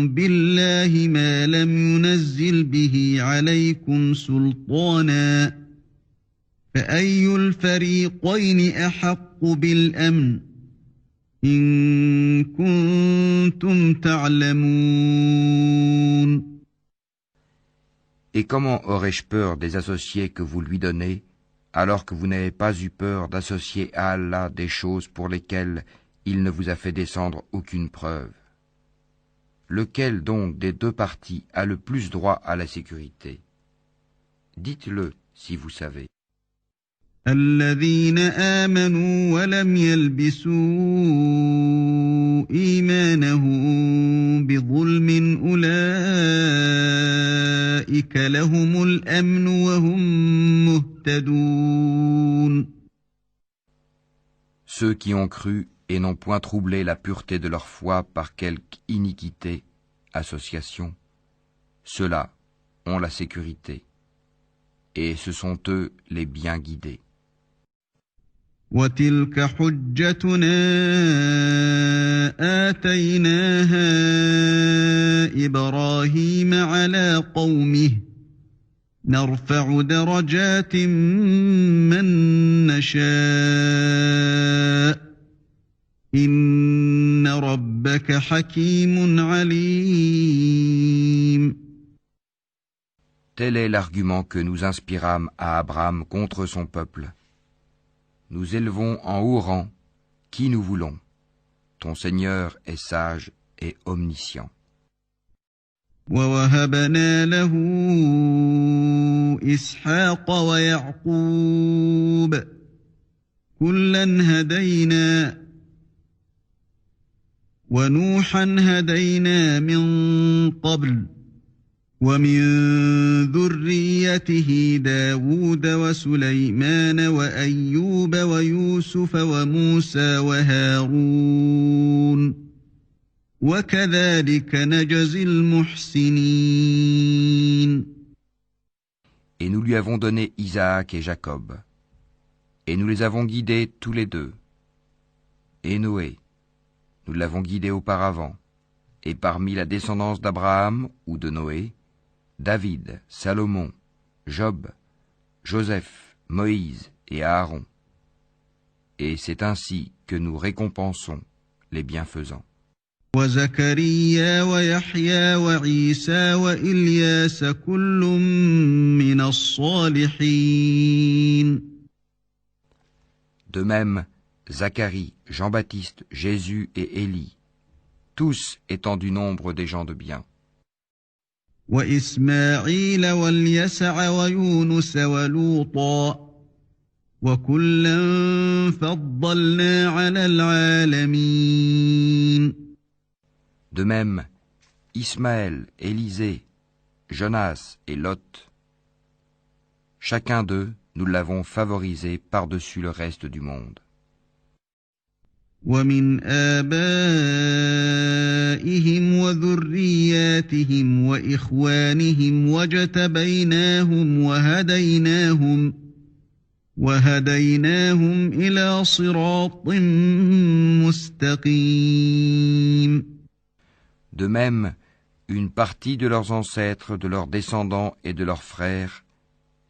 بالله ما لم ينزل به عليكم سلطانا فأي الفريقين أحق بالأمن إن كنتم تعلمون. Et comment aurais-je peur des associés que vous lui donnez, alors que vous n'avez pas eu peur d'associer à Allah des choses pour lesquelles il ne vous a fait descendre aucune preuve? Lequel donc des deux parties a le plus droit à la sécurité? Dites-le si vous savez. الذين آمنوا ولم يلبسوا إيمانهم بظلم أولئك لهم الأمن وهم مهتدون. Ceux qui ont cru et n'ont point troublé la pureté de leur foi par quelque iniquité, association, ceux-là ont la sécurité, et ce sont eux les bien guidés. وتلك حجتنا آتيناها إبراهيم على قومه نرفع درجات من نشاء إن ربك حكيم عليم. Tel est l'argument que nous inspirâmes à Abraham contre son peuple. Nous élevons en haut rang qui nous voulons. Ton Seigneur est sage et omniscient. ووهبنا له إسحاق ويعقوب كلا هدينا ونوحا هدينا من قبل ومن ذريته داود وسليمان وأيوب ويوسف وموسى وهارون وكذلك نجزي المحسنين. Et nous lui avons donné Isaac et Jacob. Et nous les avons guidés tous les deux. Et Noé, nous l'avons guidé auparavant. Et parmi la descendance d'Abraham ou de Noé, David, Salomon, Job, Joseph, Moïse et Aaron. Et c'est ainsi que nous récompensons les bienfaisants. وزكريا ويحيى وعيسى وإلياس كل من الصالحين. De même, Zacharie, Jean-Baptiste, Jésus et Élie, tous étant du nombre des gens de bien. وإسماعيل واليسع ويونس ولوطا وكلا فضلنا على العالمين. De même, Ismaël, Élisée, Jonas et Lot, chacun d'eux, nous l'avons favorisé par-dessus le reste du monde. ومن آبائهم وذرياتهم وإخوانهم وجتبيناهم وهديناهم إلى صراط مستقيم. De même, une partie de leurs ancêtres, de leurs descendants et de leurs frères,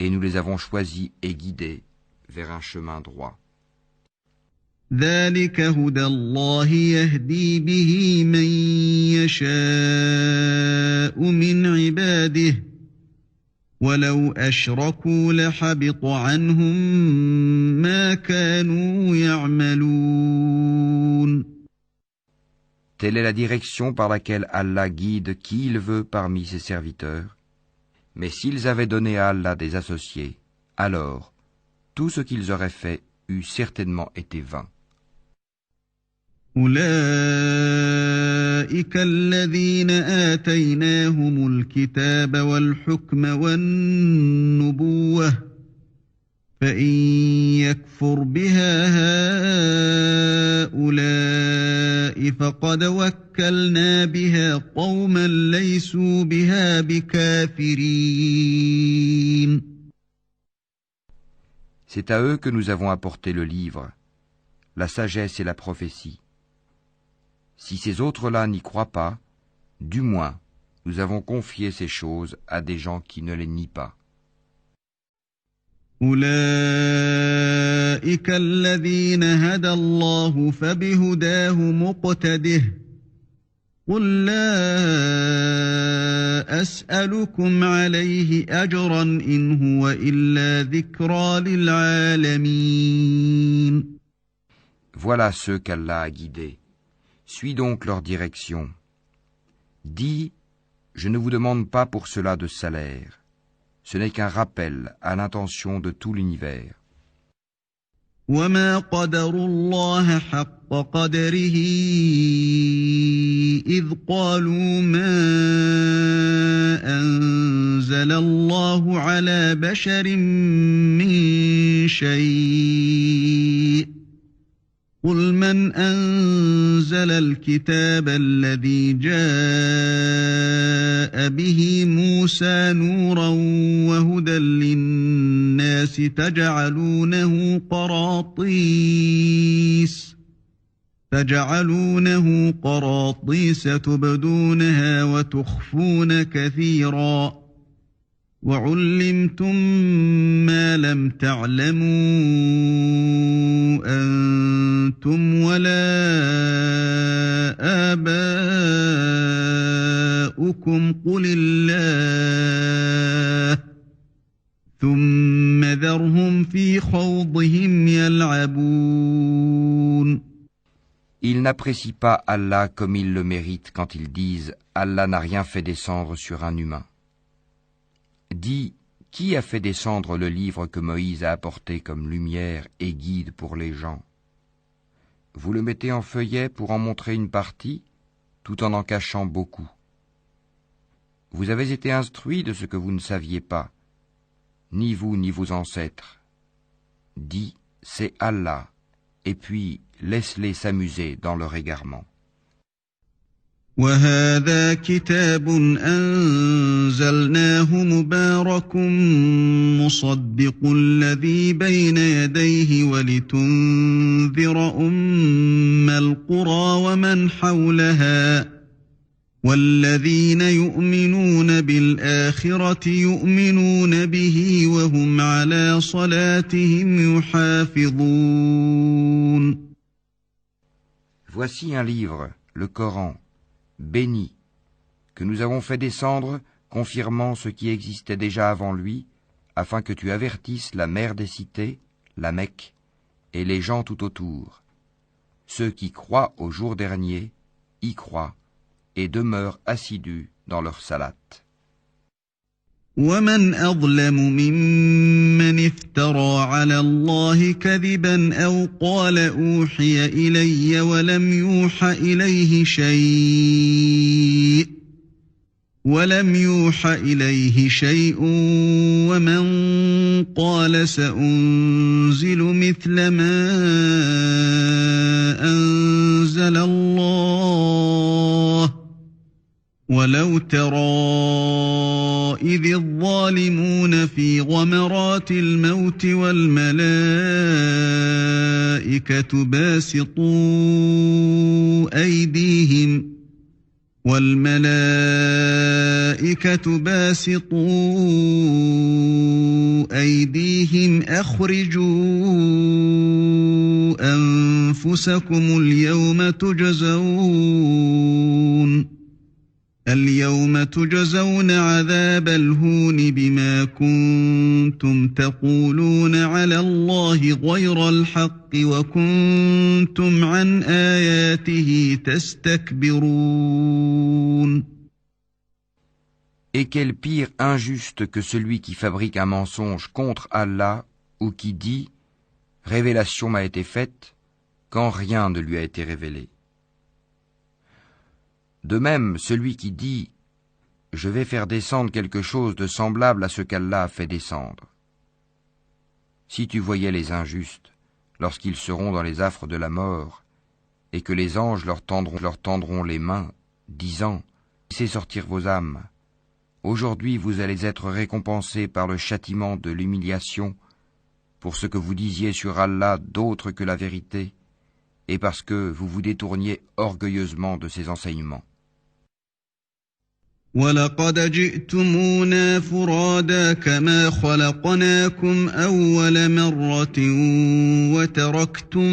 et nous les avons choisis et guidés vers un chemin droit. ذلك هدى الله يهدي به من يشاء من عباده ولو أشركوا لحبط عنهم ما كانوا يعملون. Telle est la direction par laquelle Allah guide qui il veut parmi ses serviteurs. Mais s'ils avaient donné à Allah des associés, alors tout ce qu'ils auraient fait eût certainement été vain. أولئك الذين آتيناهم الكتاب والحكم والنبوة فإن يكفر بها هؤلاء فقد وكلنا بها قوما ليسوا بها بكافرين. C'est à eux que nous avons apporté le livre, la sagesse et la prophétie. Si ces autres-là n'y croient pas, du moins, nous avons confié ces choses à des gens qui ne les nient pas. أولئك الذين هدى الله فبهداه مقتده قل لا أسألكم عليه أجرا إن هو إلا ذكرى للعالمين. Voilà ceux qu'Allah a guidés. Suis donc leur direction. Dis, je ne vous demande pas pour cela de salaire. Ce n'est qu'un rappel à l'intention de tout l'univers. وما قدروا الله حق قدره إذ قالوا ما أنزل الله على بشر من شيء قل من أنزل الكتاب الذي جاء به موسى نورا وهدى للناس تجعلونه قراطيس تبدونها وتخفون كثيرا وعلمتم ما لم تعلموا أنتم ولا آباؤكم قل الله ثم ذرهم في خوضهم يلعبون. Ils n'apprécient pas Allah comme ils le méritent quand ils disent « Allah n'a rien fait descendre sur un humain ». Dis, qui a fait descendre le livre que Moïse a apporté comme lumière et guide pour les gens? Vous le mettez en feuillet pour en montrer une partie, tout en cachant beaucoup. Vous avez été instruits de ce que vous ne saviez pas, ni vous ni vos ancêtres. Dis, c'est Allah, et puis laisse-les s'amuser dans leur égarement. وهذا كتاب أنزلناه مبارك مصدق الذي بين يديه ولتنذر أم القرى ومن حولها والذين يؤمنون بالآخرة يؤمنون به وهم على صلاتهم يحافظون. Voici un livre, le Coran, béni, que nous avons fait descendre, confirmant ce qui existait déjà avant lui, afin que tu avertisses la mère des cités, la Mecque, et les gens tout autour. Ceux qui croient au jour dernier y croient et demeurent assidus dans leur salate. ومن أظلم ممن افترى على الله كذبا أو قال أوحي إلي ولم يوحى إليه شيء ومن قال سأنزل مثل ما أنزل الله ولو ترى إذ الظالمون في غمرات الموت والملائكة باسطوا أيديهم أخرجوا أنفسكم اليوم تجزون عذاب الهون بما كنتم تقولون على الله غير الحق وكنتم عن آياته تستكبرون. Et quel pire injuste que celui qui fabrique un mensonge contre Allah ou qui dit « Révélation m'a été faite » quand rien ne lui a été révélé. De même, celui qui dit « Je vais faire descendre quelque chose de semblable à ce qu'Allah a fait descendre ». Si tu voyais les injustes, lorsqu'ils seront dans les affres de la mort, et que les anges leur tendront les mains, disant « Laissez sortir vos âmes. Aujourd'hui vous allez être récompensés par le châtiment de l'humiliation pour ce que vous disiez sur Allah d'autre que la vérité, et parce que vous vous détourniez orgueilleusement de ses enseignements. وَلَقَدْ جِئْتُمُونَا فُرَادَى كَمَا خَلَقْنَاكُمْ أَوَّلَ مَرَّةٍ وَتَرَكْتُمْ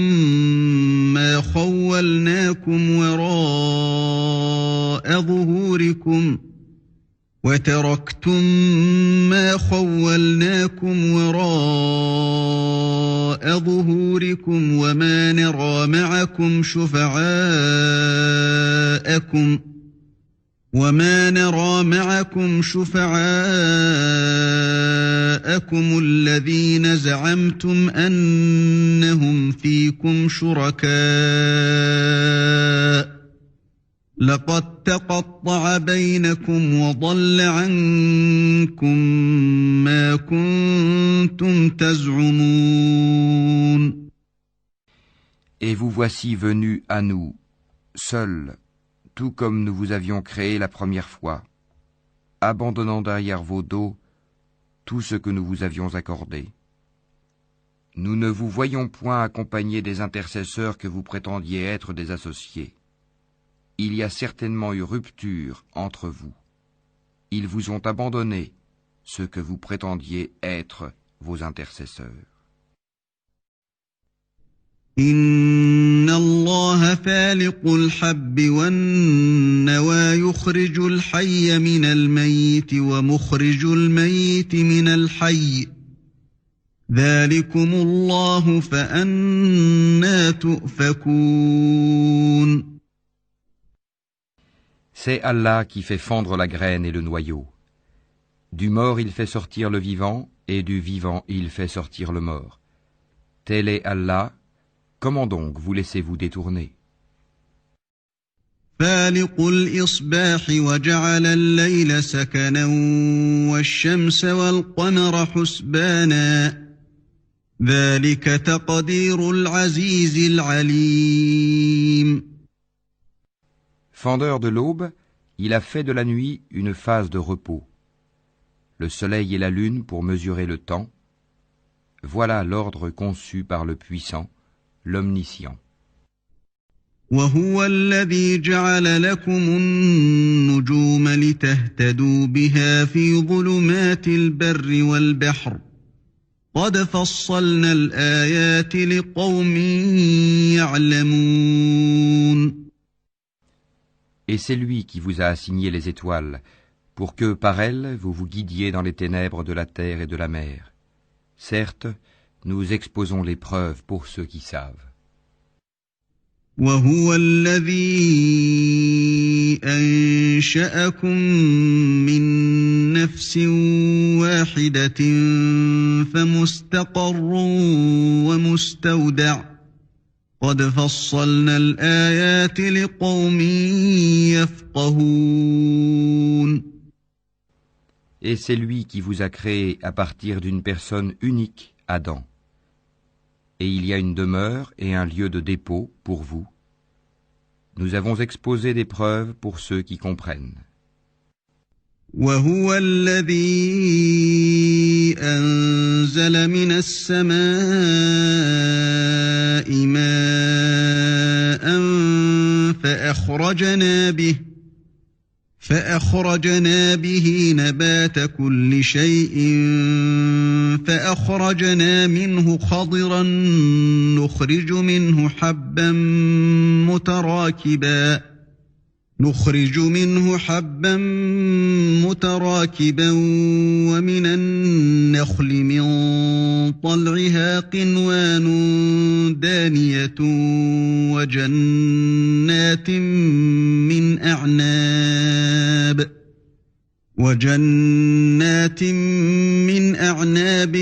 مَا خَوَّلْنَاكُمْ وراء ظهوركم وما نرى معكم شفعاءكم الذين زعمتم أنهم فيكم شركاء لقد تقطع بينكم وضل عنكم ما كنتم تزعمون. Et vous voici venus à nous, seuls, tout comme nous vous avions créé la première fois, abandonnant derrière vos dos tout ce que nous vous avions accordé. Nous ne vous voyons point accompagnés des intercesseurs que vous prétendiez être des associés. Il y a certainement eu rupture entre vous. Ils vous ont abandonné, ceux que vous prétendiez être vos intercesseurs. Inna Allah faliqul habbi wan nawa yukhrijul hayya minal mayyiti wa mukhrijul mayyiti minal hayy. Dhalikumullahu fa anna tu'fakun. C'est Allah qui fait fondre la graine et le noyau. Du mort il fait sortir le vivant, et du vivant il fait sortir le mort. Tel est Allah, comment donc vous laissez-vous détourner? Faliqul isbahi wa ja'ala al-layla sakanan wash-shamsa wal-qamara husbana. Dhalika taqdirul azizil alim. Fendeur de l'aube, il a fait de la nuit une phase de repos. Le soleil et la lune pour mesurer le temps. Voilà l'ordre conçu par le puissant, l'omniscient. وهو الذي جعل لكم النجوم لتهتدوا بها في ظلمات البر والبحر قد فصلنا الآيات لقوم يعلمون. Et c'est lui qui vous a assigné les étoiles, pour que, par elles, vous vous guidiez dans les ténèbres de la terre et de la mer. Certes, nous exposons les preuves pour ceux qui savent. وهو الذي أنشأكم من نفس واحدة فمستقر ومستودع قد فصلنا الآيات لقوم يفقهون. Et c'est lui qui vous a créé à partir d'une personne unique, Adam. Et il y a une demeure et un lieu de dépôt pour vous. Nous avons exposé des preuves pour ceux qui comprennent. وهو الذي أنزل من السماء ماء فأخرجنا به نبات كل شيء فأخرجنا منه خضرا نخرج منه حبا متراكبا ومن النخل من طلعها قنوان دانية وجنات من أعناب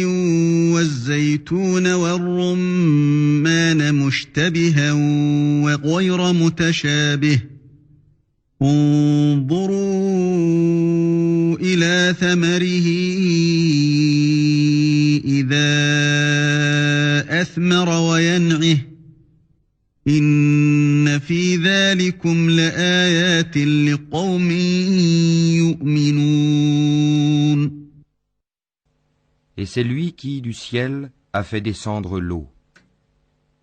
والزيتون والرمان مشتبها وغير متشابه انظروا إلى ثمره إذا أثمر وينعه إن في ذلكم لآيات لقوم يؤمنون. Et c'est lui qui, du ciel, a fait descendre l'eau.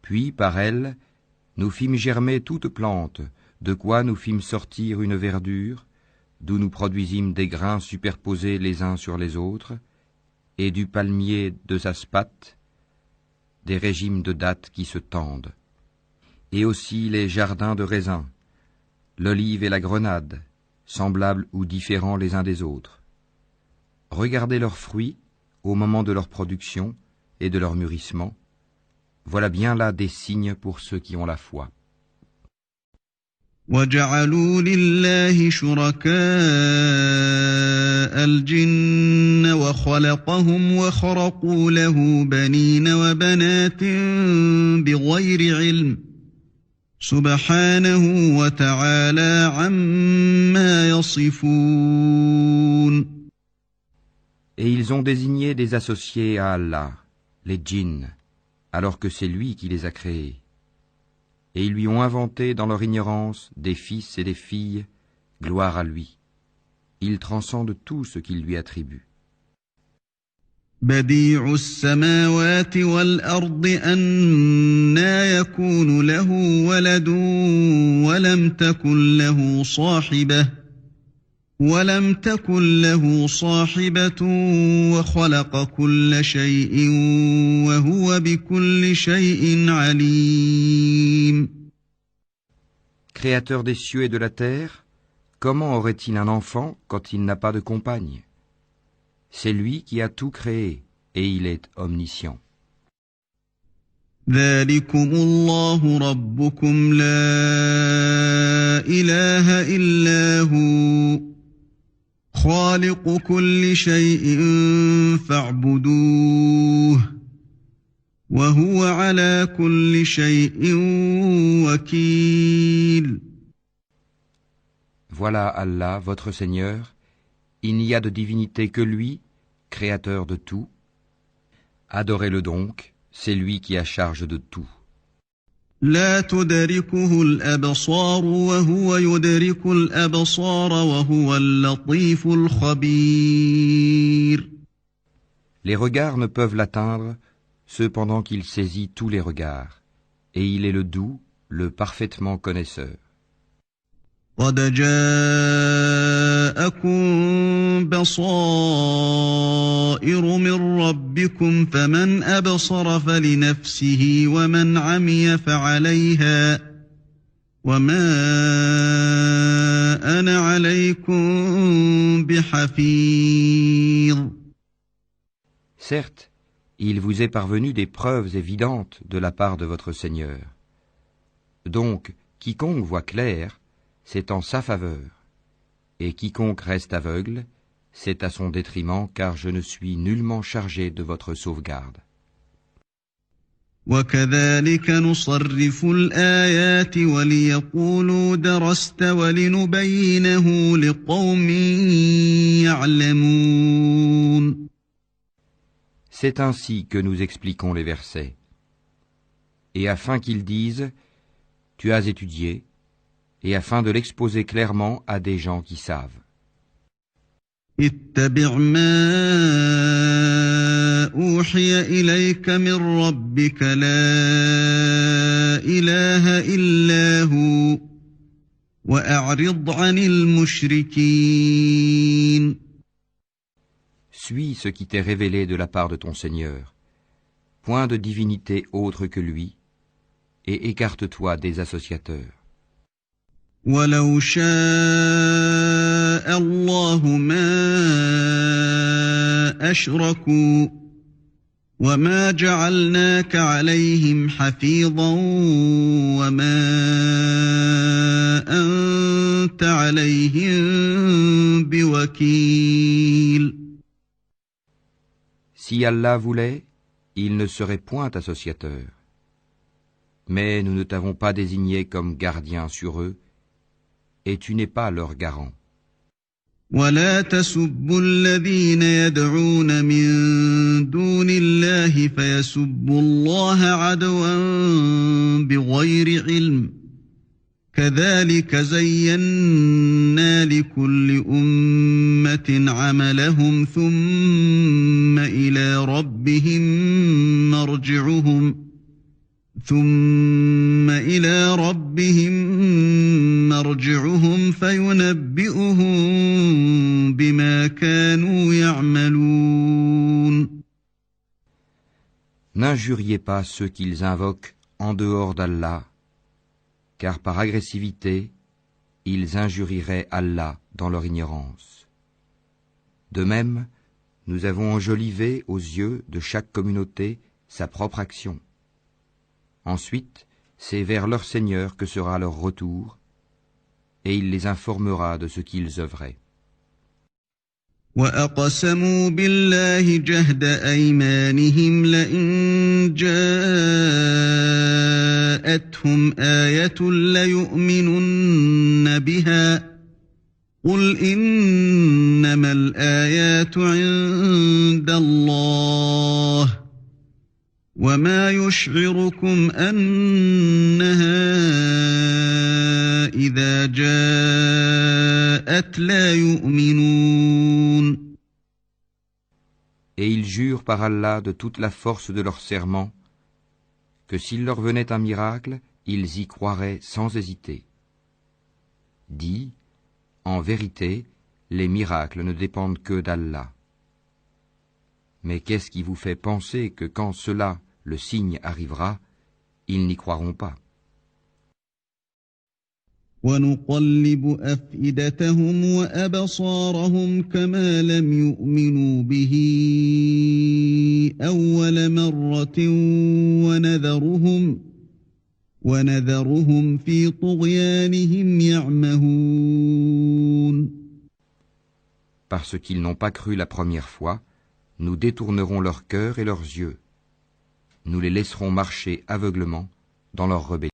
Puis, par elle, nous fîmes germer toute plante, de quoi nous fîmes sortir une verdure, d'où nous produisîmes des grains superposés les uns sur les autres, et du palmier de Zaspate, des régimes de dattes qui se tendent, et aussi les jardins de raisins, l'olive et la grenade, semblables ou différents les uns des autres. Regardez leurs fruits au moment de leur production et de leur mûrissement. Voilà bien là des signes pour ceux qui ont la foi. وَجَعَلُوا لِلَّهِ شُرَكَاءَ الْجِنَّ وَخَلَقَهُمْ وَخَرَقُوا لَهُ بَنِينَ وَبَنَاتٍ بِغَيْرِ عِلْمٍ سُبْحَانَهُ وَتَعَالَى عَمَّا يَصِفُونَ. Et ils ont désigné des associés à Allah, les djinns, alors que c'est lui qui les a créés. Et ils lui ont inventé dans leur ignorance des fils et des filles, gloire à lui. Il transcende tout ce qu'il lui attribue. بديع السماوات والأرض أنى يكون له ولد ولم تكن له صاحبة وخلق كل شيء وهو بكل شيء عليم. Créateur des cieux et de la terre, comment aurait-il un enfant quand il n'a pas de compagne? C'est lui qui a tout créé, et il est omniscient. ذلكم الله ربكم لا إله إلا هو خالق كل شيء فاعبدوه وهو على كل شيء وكيل. Voilà Allah, votre Seigneur, il n'y a de divinité que lui, créateur de tout. Adorez-le donc, c'est lui qui a charge de tout. لا تدركه الأبصار وهو يدرك الأبصار وهو اللطيف الخبير. Les regards ne peuvent l'atteindre, cependant qu'il saisit tous les regards, et il est le doux, le parfaitement connaisseur. قد جاءكم بصائر من ربكم فمن أبصر فلنفسه ومن عمي فعليها وما أنا عليكم بحفيظ. Certes, il vous est parvenu des preuves évidentes de la part de votre Seigneur. Donc, quiconque voit clair, c'est en sa faveur, et quiconque reste aveugle, c'est à son détriment, car je ne suis nullement chargé de votre sauvegarde. وَكَذَلِكَ نُصَرِّفُ الْآيَاتِ وَلِيَقُولُوا دَرَسْتَ وَلِنُبَيِّنَهُ لِقَوْمٍ يَعْلَمُونَ. C'est ainsi que nous expliquons les versets. Et afin qu'ils disent « Tu as étudié », et afin de l'exposer clairement à des gens qui savent. اتبع ما أوحي إليك من ربك لا إله إلا هو وأعرض عن المشركين. Suis ce qui t'est révélé de la part de ton Seigneur. Point de divinité autre que lui, et écarte-toi des associateurs. ولو شاء الله ما أشركوا وما جعلناك عليهم حفيظا وما أنت عليهم بوكيل. Si Allah voulait, il ne serait point associateur. Mais nous ne t'avons pas désigné comme gardien sur eux, et tu n'es pas leur garant. ولا تسبوا الذين يدعون من دون الله فيسبوا الله عدوا بغير علم كذلك زينا لكل أمة عملهم ثم إلى ربهم مرجعهم فينبئهم بما كانوا يعملون. N'injuriez pas ceux qu'ils invoquent en dehors d'Allah, car par agressivité, ils injurieraient Allah dans leur ignorance. De même, nous avons enjolivé aux yeux de chaque communauté sa propre action. Ensuite, c'est vers leur Seigneur que sera leur retour, et il les informera de ce qu'ils œuvraient. وَأَقْسَمُوا بِاللَّهِ جَهْدَ أَيْمَانِهِمْ لَئِن جَاءَتْهُمْ آيَةٌ لَيُؤْمِنُنَّ بِهَا قُلْ إِنَّمَا الْآيَاتُ عِندَ اللَّهِ وَمَا يُشْعِرُكُمْ أَنَّهَا إِذَا جَاءَتْ لَا يُؤْمِنُونَ. Et ils jurent par Allah de toute la force de leur serment que s'il leur venait un miracle, ils y croiraient sans hésiter. Dis, en vérité, les miracles ne dépendent que d'Allah. Mais qu'est-ce qui vous fait penser que quand cela, le signe arrivera, ils n'y croiront pas? وَنُقَلِّبُ أَفْئِدَتَهُمْ وَأَبْصَارَهُمْ كَمَا لَمْ يُؤْمِنُوا بِهِ أَوَّلَ مَرَّةٍ وَنَذَرُهُمْ فِي طُغْيَانِهِمْ يَعْمَهُونَ. Parce qu'ils n'ont pas cru la première fois, nous détournerons leur cœur et leurs yeux. Nous les laisserons marcher aveuglement dans leur rébellion.